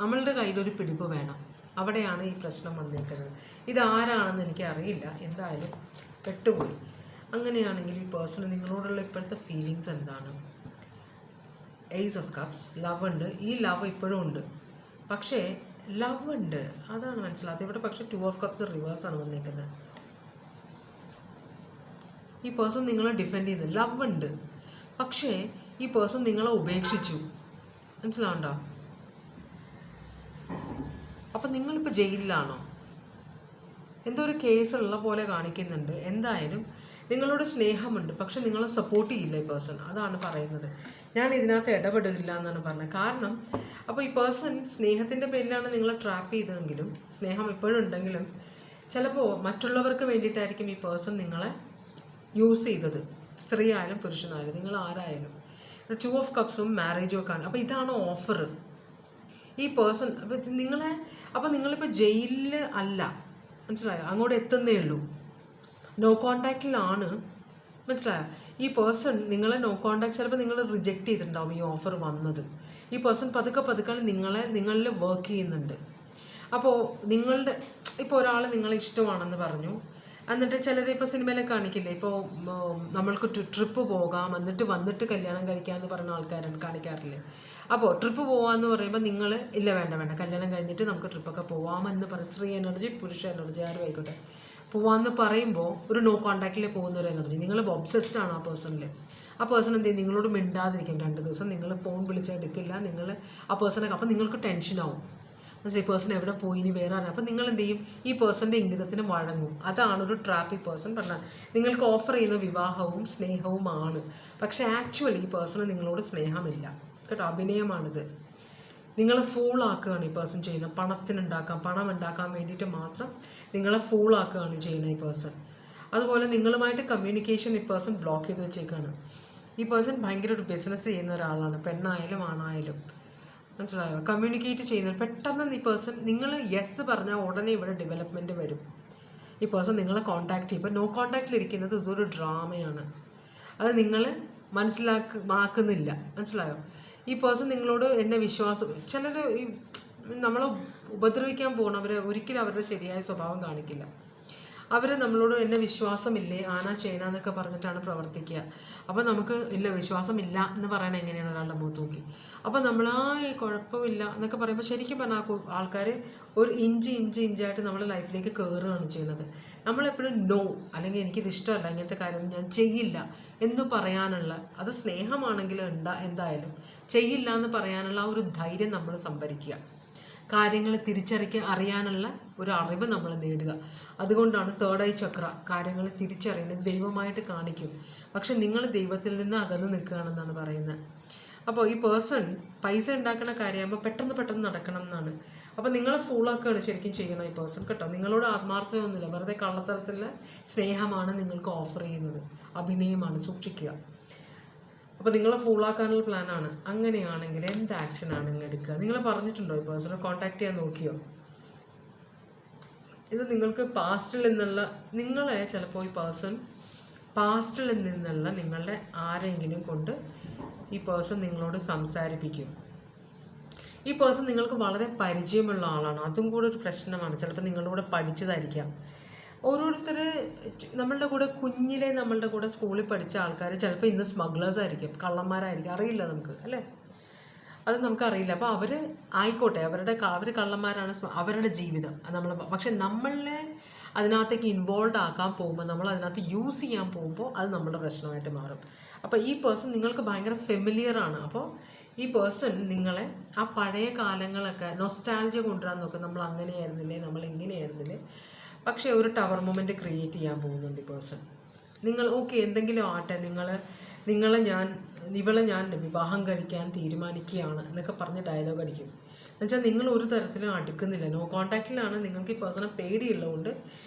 നമ്മളുടെ കയ്യിലൊരു പിടിപ്പ് വേണം. അവിടെയാണ് ഈ പ്രശ്നം വന്നിരിക്കുന്നത്. ഇതാരാണെന്ന് എനിക്കറിയില്ല, എന്തായാലും പെട്ടുപോയി. അങ്ങനെയാണെങ്കിൽ ഈ പേഴ്സൺ നിങ്ങളോടുള്ള ഇപ്പോഴത്തെ ഫീലിങ്സ് എന്താണ്? ഏസ് ഓഫ് കപ്സ്, ലവ് ഉണ്ട്. ഈ ലവ് ഇപ്പോഴും ഉണ്ട്, പക്ഷേ ലവ് ഉണ്ട്, അതാണ് മനസ്സിലാത്തത് ഇവിടെ. പക്ഷേ 2 ഓഫ് കപ്സ് റിവേഴ്സാണ് വന്നിരിക്കുന്നത്. ഈ പേഴ്സൺ നിങ്ങളെ ഡിഫെൻഡ് ചെയ്ത് ലവ് ഉണ്ട്, പക്ഷേ ഈ പേഴ്സൺ നിങ്ങളെ ഉപേക്ഷിച്ചു. മനസ്സിലാവണ്ടോ? അപ്പം നിങ്ങളിപ്പോൾ ജയിലിലാണോ? എന്തോ ഒരു കേസുള്ള പോലെ കാണിക്കുന്നുണ്ട്. എന്തായാലും നിങ്ങളോട് സ്നേഹമുണ്ട്, പക്ഷെ നിങ്ങളെ സപ്പോർട്ട് ചെയ്യില്ല ഈ പേഴ്സൺ, അതാണ് പറയുന്നത്. ഞാൻ ഇതിനകത്ത് ഇടപെടില്ല എന്നാണ് പറഞ്ഞത്. കാരണം അപ്പോൾ ഈ പേഴ്സൺ സ്നേഹത്തിൻ്റെ പേരിലാണ് നിങ്ങളെ ട്രാപ്പ് ചെയ്തതെങ്കിലും, സ്നേഹം ഇപ്പോഴും ഉണ്ടെങ്കിലും ചിലപ്പോൾ മറ്റുള്ളവർക്ക് വേണ്ടിയിട്ടായിരിക്കും ഈ പേഴ്സൺ നിങ്ങളെ യൂസ് ചെയ്തത്. സ്ത്രീ ആയാലും പുരുഷനായാലും നിങ്ങൾ ആരായാലും. 2 ഓഫ് കപ്സും മാരേജും ഒക്കെ ആണ്. അപ്പോൾ ഇതാണ് ഓഫർ ഈ പേഴ്സൺ. അപ്പോൾ നിങ്ങളിപ്പോൾ ജയിലിൽ അല്ല, മനസ്സിലായോ? അങ്ങോട്ട് എത്തുന്നേ ഉള്ളൂ. നോ കോണ്ടാക്റ്റിലാണ്, മനസ്സിലായോ? ഈ പേഴ്സൺ നിങ്ങളെ നോ കോണ്ടാക്ട്, ചിലപ്പോൾ നിങ്ങൾ റിജക്റ്റ് ചെയ്തിട്ടുണ്ടാവും ഈ ഓഫർ വന്നത്. ഈ പേഴ്സൺ പതുക്കെ നിങ്ങളിൽ വർക്ക് ചെയ്യുന്നുണ്ട്. അപ്പോൾ ഇപ്പോൾ ഒരാൾ നിങ്ങളെ ഇഷ്ടമാണെന്ന് പറഞ്ഞു, എന്നിട്ട് ചിലർ ഇപ്പോൾ സിനിമയിലൊക്കെ കാണിക്കില്ലേ, ഇപ്പോൾ നമ്മൾക്ക് ട്രിപ്പ് പോകാം എന്നിട്ട് വന്നിട്ട് കല്യാണം കഴിക്കാമെന്ന് പറഞ്ഞ ആൾക്കാരാണ് കാണിക്കാറില്ലേ. അപ്പോൾ ട്രിപ്പ് പോകാമെന്ന് പറയുമ്പോൾ നിങ്ങൾ ഇല്ല വേണ്ട കല്യാണം കഴിഞ്ഞിട്ട് നമുക്ക് ട്രിപ്പൊക്കെ പോകാമെന്ന് പറയും. സ്ത്രീ എനർജി പുരുഷ എനർജി ആരും ആയിക്കോട്ടെ, പോവാമെന്ന് പറയുമ്പോൾ ഒരു നോ കോണ്ടാക്റ്റിൽ പോകുന്ന ഒരു എനർജി. നിങ്ങൾ ഒബ്സസ്ഡ് ആണ് ആ പേഴ്സണിൽ. ആ പേഴ്സൺ എന്ത് ചെയ്യും? നിങ്ങളോട് മിണ്ടാതിരിക്കും 2 ദിവസം. നിങ്ങൾ ഫോൺ വിളിച്ചാൽ എടുക്കില്ല. നിങ്ങൾ ആ പേഴ്സണെ, അപ്പോൾ നിങ്ങൾക്ക് ടെൻഷനാവും. ഈ പേഴ്സൺ എവിടെ പോയി, ഇനി വേറെ ആരും. അപ്പം നിങ്ങൾ എന്ത് ചെയ്യും? ഈ പേഴ്സൻ്റെ ഇംഗിതത്തിന് വഴങ്ങും. അതാണ് ഒരു ട്രാപ്പ്. ഈ പേഴ്സൺ പറഞ്ഞാൽ നിങ്ങൾക്ക് ഓഫർ ചെയ്യുന്ന വിവാഹവും സ്നേഹവുമാണ്, പക്ഷേ ആക്ച്വലി ഈ പേഴ്സണ് നിങ്ങളോട് സ്നേഹമില്ല കേട്ടോ. അഭിനയമാണിത്. നിങ്ങളെ ഫൂളാക്കുകയാണ് ഈ പേഴ്സൺ ചെയ്യുന്നത്. പണം ഉണ്ടാക്കാൻ വേണ്ടിയിട്ട് മാത്രം നിങ്ങളെ ഫൂളാക്കുകയാണ് ചെയ്യുന്നത് ഈ പേഴ്സൺ. അതുപോലെ നിങ്ങളുമായിട്ട് കമ്മ്യൂണിക്കേഷൻ ഈ പേഴ്സൺ ബ്ലോക്ക് ചെയ്ത് വെച്ചേക്കാണ്. ഈ പേഴ്സൺ ഭയങ്കര ഒരു ബിസിനസ് ചെയ്യുന്ന ഒരാളാണ്, പെണ്ണായാലും ആണായാലും, മനസ്സിലായോ? കമ്മ്യൂണിക്കേറ്റ് ചെയ്യുന്നത് പെട്ടെന്ന് ഈ പേഴ്സൺ, നിങ്ങൾ യെസ് പറഞ്ഞാൽ ഉടനെ ഇവിടെ ഡെവലപ്മെൻറ്റ് വരും. ഈ പേഴ്സൺ നിങ്ങളെ കോൺടാക്ട് ചെയ്യും. ഇപ്പോൾ നോ കോൺടാക്റ്റിലിരിക്കുന്നത് ഇതൊരു ഡ്രാമയാണ്, അത് നിങ്ങൾ മനസ്സിലാക്കുന്നില്ല, മനസ്സിലായോ? ഈ പേഴ്സൺ നിങ്ങളോട് എന്നെ വിശ്വാസം, ചിലർ ഈ നമ്മളെ ഉപദ്രവിക്കാൻ പോകുന്നവർ ഒരിക്കലും അവരുടെ ശരിയായ സ്വഭാവം കാണിക്കില്ല. അവർ നമ്മളോട് എന്നെ വിശ്വാസമില്ലേ, ആനാ ചെയ്യണമെന്നൊക്കെ പറഞ്ഞിട്ടാണ് പ്രവർത്തിക്കുക. അപ്പോൾ നമുക്ക് ഇല്ല, വിശ്വാസമില്ല എന്ന് പറയാൻ എങ്ങനെയാണ് ഒരാളുടെ മുഖത്ത് നോക്കി. അപ്പോൾ കുഴപ്പമില്ല എന്നൊക്കെ പറയുമ്പോൾ ശരിക്കും പറഞ്ഞാൽ ആൾക്കാർ ഒരു ഇഞ്ചായിട്ട് നമ്മുടെ ലൈഫിലേക്ക് കയറുകയാണ് ചെയ്യുന്നത്. നമ്മളെപ്പോഴും നോ, അല്ലെങ്കിൽ എനിക്കിത് ഇഷ്ടമല്ല, ഇങ്ങനത്തെ കാര്യം ഞാൻ ചെയ്യില്ല എന്ന് പറയാനുള്ള, അത് സ്നേഹമാണെങ്കിൽ എന്തായാലും ചെയ്യില്ല എന്ന് പറയാനുള്ള ആ ഒരു ധൈര്യം നമ്മൾ സംഭരിക്കുക. കാര്യങ്ങൾ അറിയാനുള്ള ഒരു അറിവ് നമ്മൾ നേടുക. അതുകൊണ്ടാണ് 3rd eye ചക്ര കാര്യങ്ങൾ തിരിച്ചറിയുന്നത്. ദൈവമായിട്ട് കാണിക്കും, പക്ഷെ നിങ്ങൾ ദൈവത്തിൽ നിന്ന് അകന്ന് നിൽക്കുകയാണെന്നാണ് പറയുന്നത്. അപ്പോൾ ഈ പേഴ്സൺ പൈസ ഉണ്ടാക്കുന്ന കാര്യമാകുമ്പോൾ പെട്ടെന്ന് നടക്കണം എന്നാണ്. അപ്പോൾ നിങ്ങളെ ഫൂളാക്കുകയാണ് ശരിക്കും ചെയ്യണം ഈ പേഴ്സൺ കേട്ടോ. നിങ്ങളോട് ആത്മാർത്ഥമൊന്നുമില്ല, വെറുതെ കള്ളത്തരത്തിലുള്ള സ്നേഹമാണ് നിങ്ങൾക്ക് ഓഫർ ചെയ്യുന്നത്, അഭിനയമാണ്, സൂക്ഷിക്കുക. അപ്പോൾ നിങ്ങളെ ഫൂളാക്കാനുള്ള പ്ലാനാണ്. അങ്ങനെയാണെങ്കിൽ എന്ത് ആക്ഷനാണ് നിങ്ങൾ എടുക്കുക? നിങ്ങൾ പറഞ്ഞിട്ടുണ്ടോ ഈ പേഴ്സണെ കോൺടാക്ട് ചെയ്യാൻ നോക്കിയോ? ഇത് നിങ്ങൾക്ക് പാസ്റ്റിൽ നിന്നുള്ള, നിങ്ങളെ ചിലപ്പോൾ ഈ പേഴ്സൺ പാസ്റ്റിൽ നിന്നുള്ള നിങ്ങളുടെ ആരെങ്കിലും കൊണ്ട് ഈ പേഴ്സൺ നിങ്ങളോട് സംസാരിപ്പിക്കും. ഈ പേഴ്സൺ നിങ്ങൾക്ക് വളരെ പരിചയമുള്ള ആളാണ്, അതും കൂടെ ഒരു പ്രശ്നമാണ്. ചിലപ്പോൾ നിങ്ങളുടെ കൂടെ പഠിച്ചതായിരിക്കാം. ഓരോരുത്തർ നമ്മളുടെ കൂടെ കുഞ്ഞിലെ നമ്മളുടെ കൂടെ സ്കൂളിൽ പഠിച്ച ആൾക്കാർ ചിലപ്പോൾ ഇന്ന് സ്മഗ്ലേഴ്സ് ആയിരിക്കും, കള്ളന്മാരായിരിക്കും, അറിയില്ല നമുക്ക്, അല്ലേ? അത് നമുക്കറിയില്ല. അപ്പോൾ അവർ കള്ളന്മാരാണ്, അവരുടെ ജീവിതം നമ്മൾ. പക്ഷെ നമ്മളെ അതിനകത്തേക്ക് ഇൻവോൾവ് ആക്കാൻ പോകുമ്പോൾ, നമ്മൾ അതിനകത്ത് യൂസ് ചെയ്യാൻ പോകുമ്പോൾ അത് നമ്മുടെ പ്രശ്നമായിട്ട് മാറും. അപ്പോൾ ഈ പേഴ്സൺ നിങ്ങൾക്ക് ഭയങ്കര ഫെമിലിയർ ആണ്. അപ്പോൾ ഈ പേഴ്സൺ നിങ്ങളെ ആ പഴയ കാലങ്ങളൊക്കെ നൊസ്റ്റാൾജിയ കൊണ്ടുവരാൻ നോക്കും. നമ്മൾ അങ്ങനെയായിരുന്നില്ലേ, നമ്മൾ ഇങ്ങനെയായിരുന്നില്ലേ. പക്ഷേ ഒരു ടവർ മൊമെൻറ്റ് ക്രിയേറ്റ് ചെയ്യാൻ പോകുന്നുണ്ട് ഈ പേഴ്സൺ. നിങ്ങൾ ഓക്കെ എന്തെങ്കിലും ആട്ടെ, ഇവളെ ഞാൻ വിവാഹം കഴിക്കാൻ തീരുമാനിക്കുകയാണ് എന്നൊക്കെ പറഞ്ഞ് ഡയലോഗ് അടിക്കും. എന്നുവെച്ചാൽ നിങ്ങൾ ഒരു തരത്തിലും അടുക്കുന്നില്ല, നോ കോൺടാക്റ്റിലാണ്. നിങ്ങൾക്ക് ഈ പേഴ്സണെ പേടിയുള്ളതുകൊണ്ട്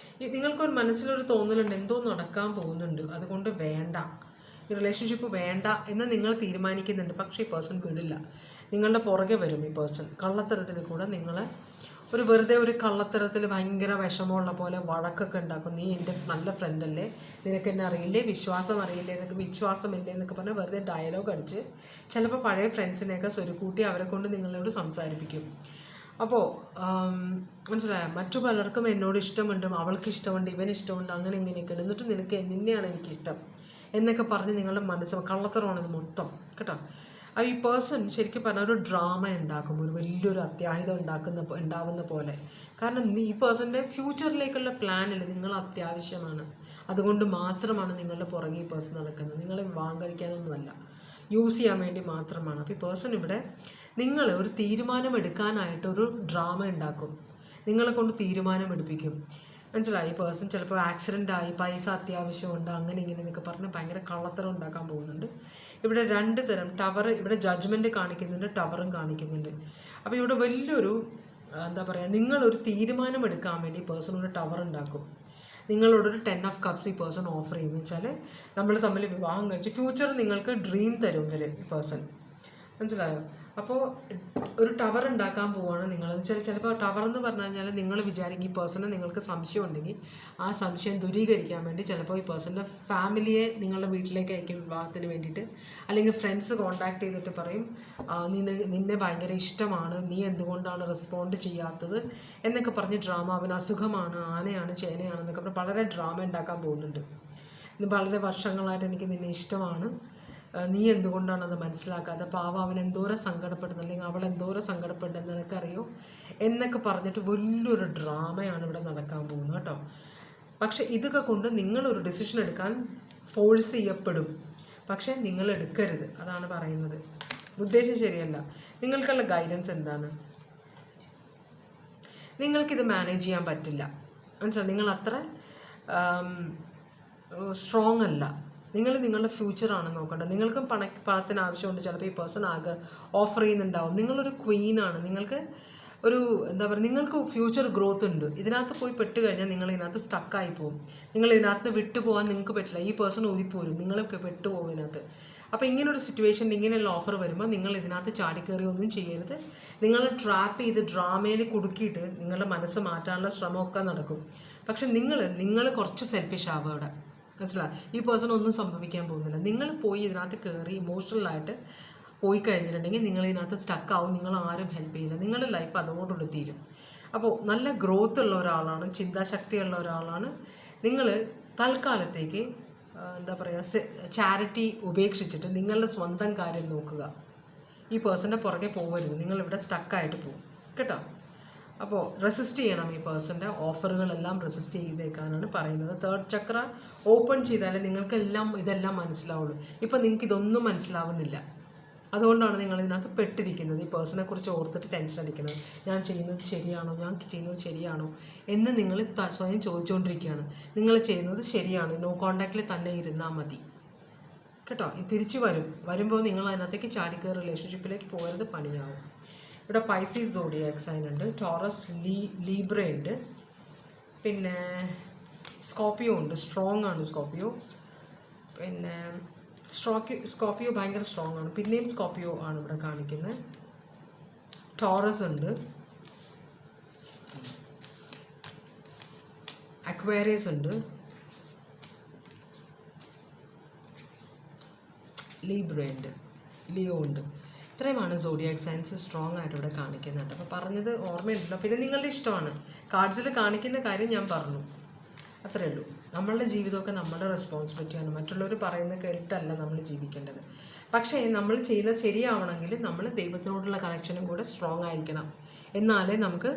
നിങ്ങൾക്കൊരു മനസ്സിലൊരു തോന്നലുണ്ട് എന്തോ നടക്കാൻ പോകുന്നുണ്ട്, അതുകൊണ്ട് വേണ്ട, ഈ റിലേഷൻഷിപ്പ് വേണ്ട എന്ന് നിങ്ങൾ തീരുമാനിക്കുന്നുണ്ട്. പക്ഷേ ഈ പേഴ്സൺ വിടില്ല, നിങ്ങളുടെ പുറകെ വരും. ഈ പേഴ്സൺ കള്ളത്തരത്തിൽ കൂടെ നിങ്ങളെ വെറുതെ ഒരു കള്ളത്തരത്തിൽ ഭയങ്കര വിഷമമുള്ള പോലെ വഴക്കൊക്കെ ഉണ്ടാക്കും. നീ എൻ്റെ നല്ല ഫ്രണ്ടല്ലേ, നിനക്ക് എന്നെ അറിയില്ലേ, വിശ്വാസം അറിയില്ലേ, നിനക്ക് വിശ്വാസമില്ലേ എന്നൊക്കെ പറഞ്ഞാൽ വെറുതെ ഡയലോഗ് അടിച്ച് ചിലപ്പോൾ പഴയ ഫ്രണ്ട്സിനെയൊക്കെ സ്വരുക്കൂട്ടി അവരെ കൊണ്ട് നിങ്ങളോട് സംസാരിപ്പിക്കും. അപ്പോൾ മനസ്സിലായോ, മറ്റു പലർക്കും എന്നോട് ഇഷ്ടമുണ്ട്, അവൾക്ക് ഇഷ്ടമുണ്ട്, ഇവന് ഇഷ്ടമുണ്ട്, അങ്ങനെ ഇങ്ങനെയൊക്കെ ഉണ്ട്, എന്നിട്ട് നിന്നെയാണ് എനിക്കിഷ്ടം എന്നൊക്കെ പറഞ്ഞ് നിങ്ങളുടെ മനസ്സ് കള്ളത്തരമാണ് ഇത് മൊത്തം കേട്ടോ. അപ്പോൾ ഈ പേഴ്സൺ ശരിക്കും പറഞ്ഞാൽ ഒരു ഡ്രാമ ഉണ്ടാക്കും, ഒരു വലിയൊരു അത്യാഹിതം ഉണ്ടാവുന്ന പോലെ. കാരണം ഈ പേഴ്സൻ്റെ ഫ്യൂച്ചറിലേക്കുള്ള പ്ലാനിൽ നിങ്ങൾ അത്യാവശ്യമാണ്, അതുകൊണ്ട് മാത്രമാണ് നിങ്ങളുടെ പുറകെ ഈ പേഴ്സൺ നടക്കുന്നത്. നിങ്ങളെ വിവാഹം കഴിക്കാനൊന്നുമല്ല, യൂസ് ചെയ്യാൻ വേണ്ടി മാത്രമാണ്. അപ്പോൾ ഈ പേഴ്സൺ ഇവിടെ നിങ്ങൾ ഒരു തീരുമാനം എടുക്കാനായിട്ടൊരു ഡ്രാമ ഉണ്ടാക്കും, നിങ്ങളെ കൊണ്ട് തീരുമാനം എടുപ്പിക്കും. മനസ്സിലായി. ഈ പേഴ്സൺ ചിലപ്പോൾ ആക്സിഡൻ്റ് ആയി, പൈസ അത്യാവശ്യമുണ്ട്, അങ്ങനെ ഇങ്ങനെ എന്നൊക്കെ പറഞ്ഞ് ഭയങ്കര കള്ളത്തരം ഉണ്ടാക്കാൻ പോകുന്നുണ്ട്. ഇവിടെ രണ്ട് തരം ടവർ, ഇവിടെ ജഡ്ജ്മെൻറ്റ് കാണിക്കുന്നുണ്ട്, ടവറും കാണിക്കുന്നുണ്ട്. അപ്പോൾ ഇവിടെ വലിയൊരു എന്താ പറയുക, നിങ്ങളൊരു തീരുമാനം എടുക്കാൻ വേണ്ടി പേഴ്സൺ ഒരു ടവർ ഉണ്ടാക്കും. നിങ്ങളോടൊരു 10 of Cups ഈ പേഴ്സൺ ഓഫർ ചെയ്യും. എന്ന് വെച്ചാൽ നമ്മൾ തമ്മിൽ വിവാഹം കഴിച്ച് ഫ്യൂച്ചർ നിങ്ങൾക്ക് ഡ്രീം തരും ഇവർ ഈ പേഴ്സൺ. മനസ്സിലായോ? അപ്പോൾ ഒരു ടവർ ഉണ്ടാക്കാൻ പോവുകയാണ് നിങ്ങൾ. എന്ന് വെച്ചാൽ ചിലപ്പോൾ ടവർ എന്ന് പറഞ്ഞു കഴിഞ്ഞാൽ നിങ്ങൾ വിചാരിക്കും ഈ പേഴ്സണ് നിങ്ങൾക്ക് സംശയം ഉണ്ടെങ്കിൽ ആ സംശയം ദൂരീകരിക്കാൻ വേണ്ടി ചിലപ്പോൾ ഈ പേഴ്സൻ്റെ ഫാമിലിയെ നിങ്ങളുടെ വീട്ടിലേക്ക് അയക്കും വിവാഹത്തിന് വേണ്ടിയിട്ട്. അല്ലെങ്കിൽ ഫ്രണ്ട്സ് കോൺടാക്ട് ചെയ്തിട്ട് പറയും നിന്നെ ഭയങ്കര ഇഷ്ടമാണ്, നീ എന്തുകൊണ്ടാണ് റെസ്പോണ്ട് ചെയ്യാത്തത് എന്നൊക്കെ പറഞ്ഞ് ഡ്രാമ, അവൻ അസുഖമാണ്, ആനയാണ്, ചേനയാണ് എന്നൊക്കെ പറഞ്ഞ് വളരെ ഡ്രാമ ഉണ്ടാക്കാൻ പോകുന്നുണ്ട്. ഇന്ന് വളരെ വർഷങ്ങളായിട്ട് എനിക്ക് നിന്നെ ഇഷ്ടമാണ്, നീ എന്തുകൊണ്ടാണ് അത് മനസ്സിലാക്കാതെ, പാവം അവൻ എന്തോരം സങ്കടപ്പെടുന്നു, അല്ലെങ്കിൽ അവൾ എന്തോരം സങ്കടപ്പെടുന്നു നിനക്കറിയോ എന്നൊക്കെ പറഞ്ഞിട്ട് വലിയൊരു ഡ്രാമയാണ് ഇവിടെ നടക്കാൻ പോകുന്നത് കേട്ടോ. പക്ഷെ ഇതൊക്കെ കൊണ്ട് നിങ്ങളൊരു ഡിസിഷൻ എടുക്കാൻ ഫോഴ്സ് ചെയ്യപ്പെടും, പക്ഷെ നിങ്ങൾ എടുക്കരുത്, അതാണ് പറയുന്നത്. ഉദ്ദേശം ശരിയല്ല. നിങ്ങൾക്കുള്ള ഗൈഡൻസ് എന്താണ്? നിങ്ങൾക്കിത് മാനേജ് ചെയ്യാൻ പറ്റില്ല, മനസ്സിലായി. നിങ്ങൾ അത്ര സ്ട്രോങ് അല്ല. നിങ്ങൾ നിങ്ങളുടെ ഫ്യൂച്ചറാണ് നോക്കേണ്ടത്. നിങ്ങൾക്കും പണത്തിന് ആവശ്യമുണ്ട്. ചിലപ്പോൾ ഈ പേഴ്സൺ ഓഫർ ചെയ്യുന്നുണ്ടാവും. നിങ്ങളൊരു ക്വീനാണ്, നിങ്ങൾക്ക് ഒരു എന്താ പറയുക, നിങ്ങൾക്ക് ഫ്യൂച്ചർ ഗ്രോത്ത് ഉണ്ട്. ഇതിനകത്ത് പോയി പെട്ട് കഴിഞ്ഞാൽ നിങ്ങൾ ഇതിനകത്ത് സ്റ്റക്കായി പോകും. നിങ്ങൾ ഇതിനകത്ത് വിട്ടുപോകാൻ നിങ്ങൾക്ക് പറ്റില്ല. ഈ പേഴ്സൺ ഊരിപ്പോരും, നിങ്ങളൊക്കെ പെട്ടുപോകും ഇതിനകത്ത്. അപ്പോൾ ഇങ്ങനൊരു സിറ്റുവേഷൻ, ഇങ്ങനെയുള്ള ഓഫർ വരുമ്പോൾ നിങ്ങൾ ഇതിനകത്ത് ചാടിക്കയറി ഒന്നും ചെയ്യരുത്. നിങ്ങൾ ട്രാപ്പ് ചെയ്ത് ഡ്രാമയിൽ കുടുക്കിയിട്ട് നിങ്ങളുടെ മനസ്സ് മാറ്റാനുള്ള ശ്രമമൊക്കെ നടക്കും. പക്ഷെ നിങ്ങൾ കുറച്ച് സെൽഫിഷ് ആവുക അവിടെ, മനസ്സിലായി. ഈ പേഴ്സൺ ഒന്നും സംഭവിക്കാൻ പോകുന്നില്ല. നിങ്ങൾ പോയി ഇതിനകത്ത് കയറി ഇമോഷണലായിട്ട് പോയി കഴിഞ്ഞിട്ടുണ്ടെങ്കിൽ നിങ്ങൾ ഇതിനകത്ത് സ്റ്റക്കാവും, നിങ്ങൾ ആരും ഹെൽപ്പ് ചെയ്യില്ല, നിങ്ങളുടെ ലൈഫ് അതോടുകൂടി തീരും. അപ്പോൾ നല്ല ഗ്രോത്ത് ഉള്ള ഒരാളാണ്, ചിന്താശക്തിയുള്ള ഒരാളാണ്. നിങ്ങൾ തൽക്കാലത്തേക്ക് എന്താ പറയുക, ചാരിറ്റി ഉപേക്ഷിച്ചിട്ട് നിങ്ങളുടെ സ്വന്തം കാര്യം നോക്കുക. ഈ പേഴ്സൻ്റെ പുറകെ പോകരുത്, നിങ്ങളിവിടെ സ്റ്റക്കായിട്ട് പോകും കേട്ടോ. അപ്പോൾ റെസിസ്റ്റ് ചെയ്യണം, ഈ പേഴ്സൻ്റെ ഓഫറുകളെല്ലാം റെസിസ്റ്റ് ചെയ്തേക്കാനാണ് പറയുന്നത്. 3rd ചക്ര ഓപ്പൺ ചെയ്താലേ നിങ്ങൾക്കെല്ലാം ഇതെല്ലാം മനസ്സിലാവുള്ളൂ. ഇപ്പം നിങ്ങൾക്ക് ഇതൊന്നും മനസ്സിലാവുന്നില്ല, അതുകൊണ്ടാണ് നിങ്ങൾ ഇതിനകത്ത് പെട്ടിരിക്കുന്നത്. ഈ പേഴ്സണെ കുറിച്ച് ഓർത്തിട്ട് ടെൻഷൻ അടിക്കുന്നത്, ഞാൻ ചെയ്യുന്നത് ശരിയാണോ എന്ന് നിങ്ങൾ സ്വയം ചോദിച്ചുകൊണ്ടിരിക്കുകയാണ്. നിങ്ങൾ ചെയ്യുന്നത് ശരിയാണ്, നോ കോൺടാക്റ്റിൽ തന്നെ ഇരുന്നാൽ മതി കേട്ടോ. തിരിച്ചു വരുമ്പോൾ നിങ്ങൾ അതിനകത്തേക്ക് ചാടിക്കയറി റിലേഷൻഷിപ്പിലേക്ക് പോകരുത്, പണിയാവും. ഇവിടെ പൈസീസ് സോഡിയാക് സൈൻ ഉണ്ട്, ടോറസ്, ലീബ്ര ഉണ്ട്, പിന്നെ സ്കോർപ്പിയോ ഉണ്ട്. സ്ട്രോങ് ആണ് സ്കോർപ്പിയോ. പിന്നെ സ്കോർപ്പിയോ ഭയങ്കര സ്ട്രോങ് ആണ്. പിന്നെയും സ്കോർപ്പിയോ ആണ് ഇവിടെ കാണിക്കുന്നത്. ടോറസ് ഉണ്ട്, അക്വേറിയസ് ഉണ്ട്, ലീബ്ര ഉണ്ട്, ലിയോ ഉണ്ട്. ഇത്രയുമാണ് സോഡിയാക് സൈൻസ് സ്ട്രോങ് ആയിട്ട് ഇവിടെ കാണിക്കുന്നുണ്ട്. അപ്പോൾ പറഞ്ഞത് ഓർമ്മയുണ്ടല്ലോ. പിന്നെ നിങ്ങളുടെ ഇഷ്ടമാണ്, കാർഡ്സിൽ കാണിക്കുന്ന കാര്യം ഞാൻ പറഞ്ഞു, അത്രയേ ഉള്ളൂ. നമ്മളുടെ ജീവിതമൊക്കെ നമ്മുടെ റെസ്പോൺസിബിലിറ്റിയാണ്, മറ്റുള്ളവർ പറയുന്നത് കേട്ടല്ല നമ്മൾ ജീവിക്കേണ്ടത്. പക്ഷേ നമ്മൾ ചെയ്യുന്നത് ശരിയാവണമെങ്കിൽ നമ്മൾ ദൈവത്തിനോടുള്ള കണക്ഷനും കൂടെ സ്ട്രോങ് ആയിരിക്കണം, എന്നാലേ നമുക്ക്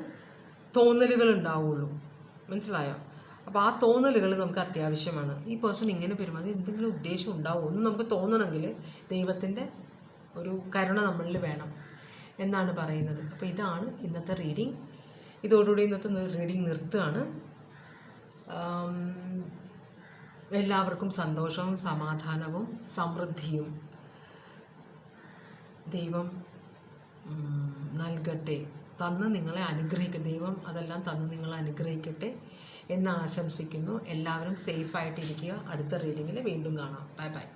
തോന്നലുകൾ ഉണ്ടാവുള്ളൂ, മനസ്സിലായോ? അപ്പോൾ ആ തോന്നലുകൾ നമുക്ക് അത്യാവശ്യമാണ്. ഈ പേഴ്സൺ ഇങ്ങനെ പെരുമാറി എന്തെങ്കിലും ഉദ്ദേശം ഉണ്ടാവും എന്ന് നമുക്ക് തോന്നണമെങ്കിൽ ദൈവത്തിൻ്റെ ഒരു കരുണ നമ്മളിൽ വേണം എന്നാണ് പറയുന്നത്. അപ്പോൾ ഇതാണ് ഇന്നത്തെ റീഡിങ്. ഇതോടുകൂടി ഇന്നത്തെ റീഡിങ് നിർത്തുകയാണ്. എല്ലാവർക്കും സന്തോഷവും സമാധാനവും സമൃദ്ധിയും ദൈവം നൽകട്ടെ, തന്ന് നിങ്ങളെ അനുഗ്രഹിക്കട്ടെ. ദൈവം അതെല്ലാം തന്ന് നിങ്ങളെ അനുഗ്രഹിക്കട്ടെ എന്ന് ആശംസിക്കുന്നു. എല്ലാവരും സേഫായിട്ടിരിക്കുക. അടുത്ത റീഡിങ്ങിൽ വീണ്ടും കാണാം. Bye bye.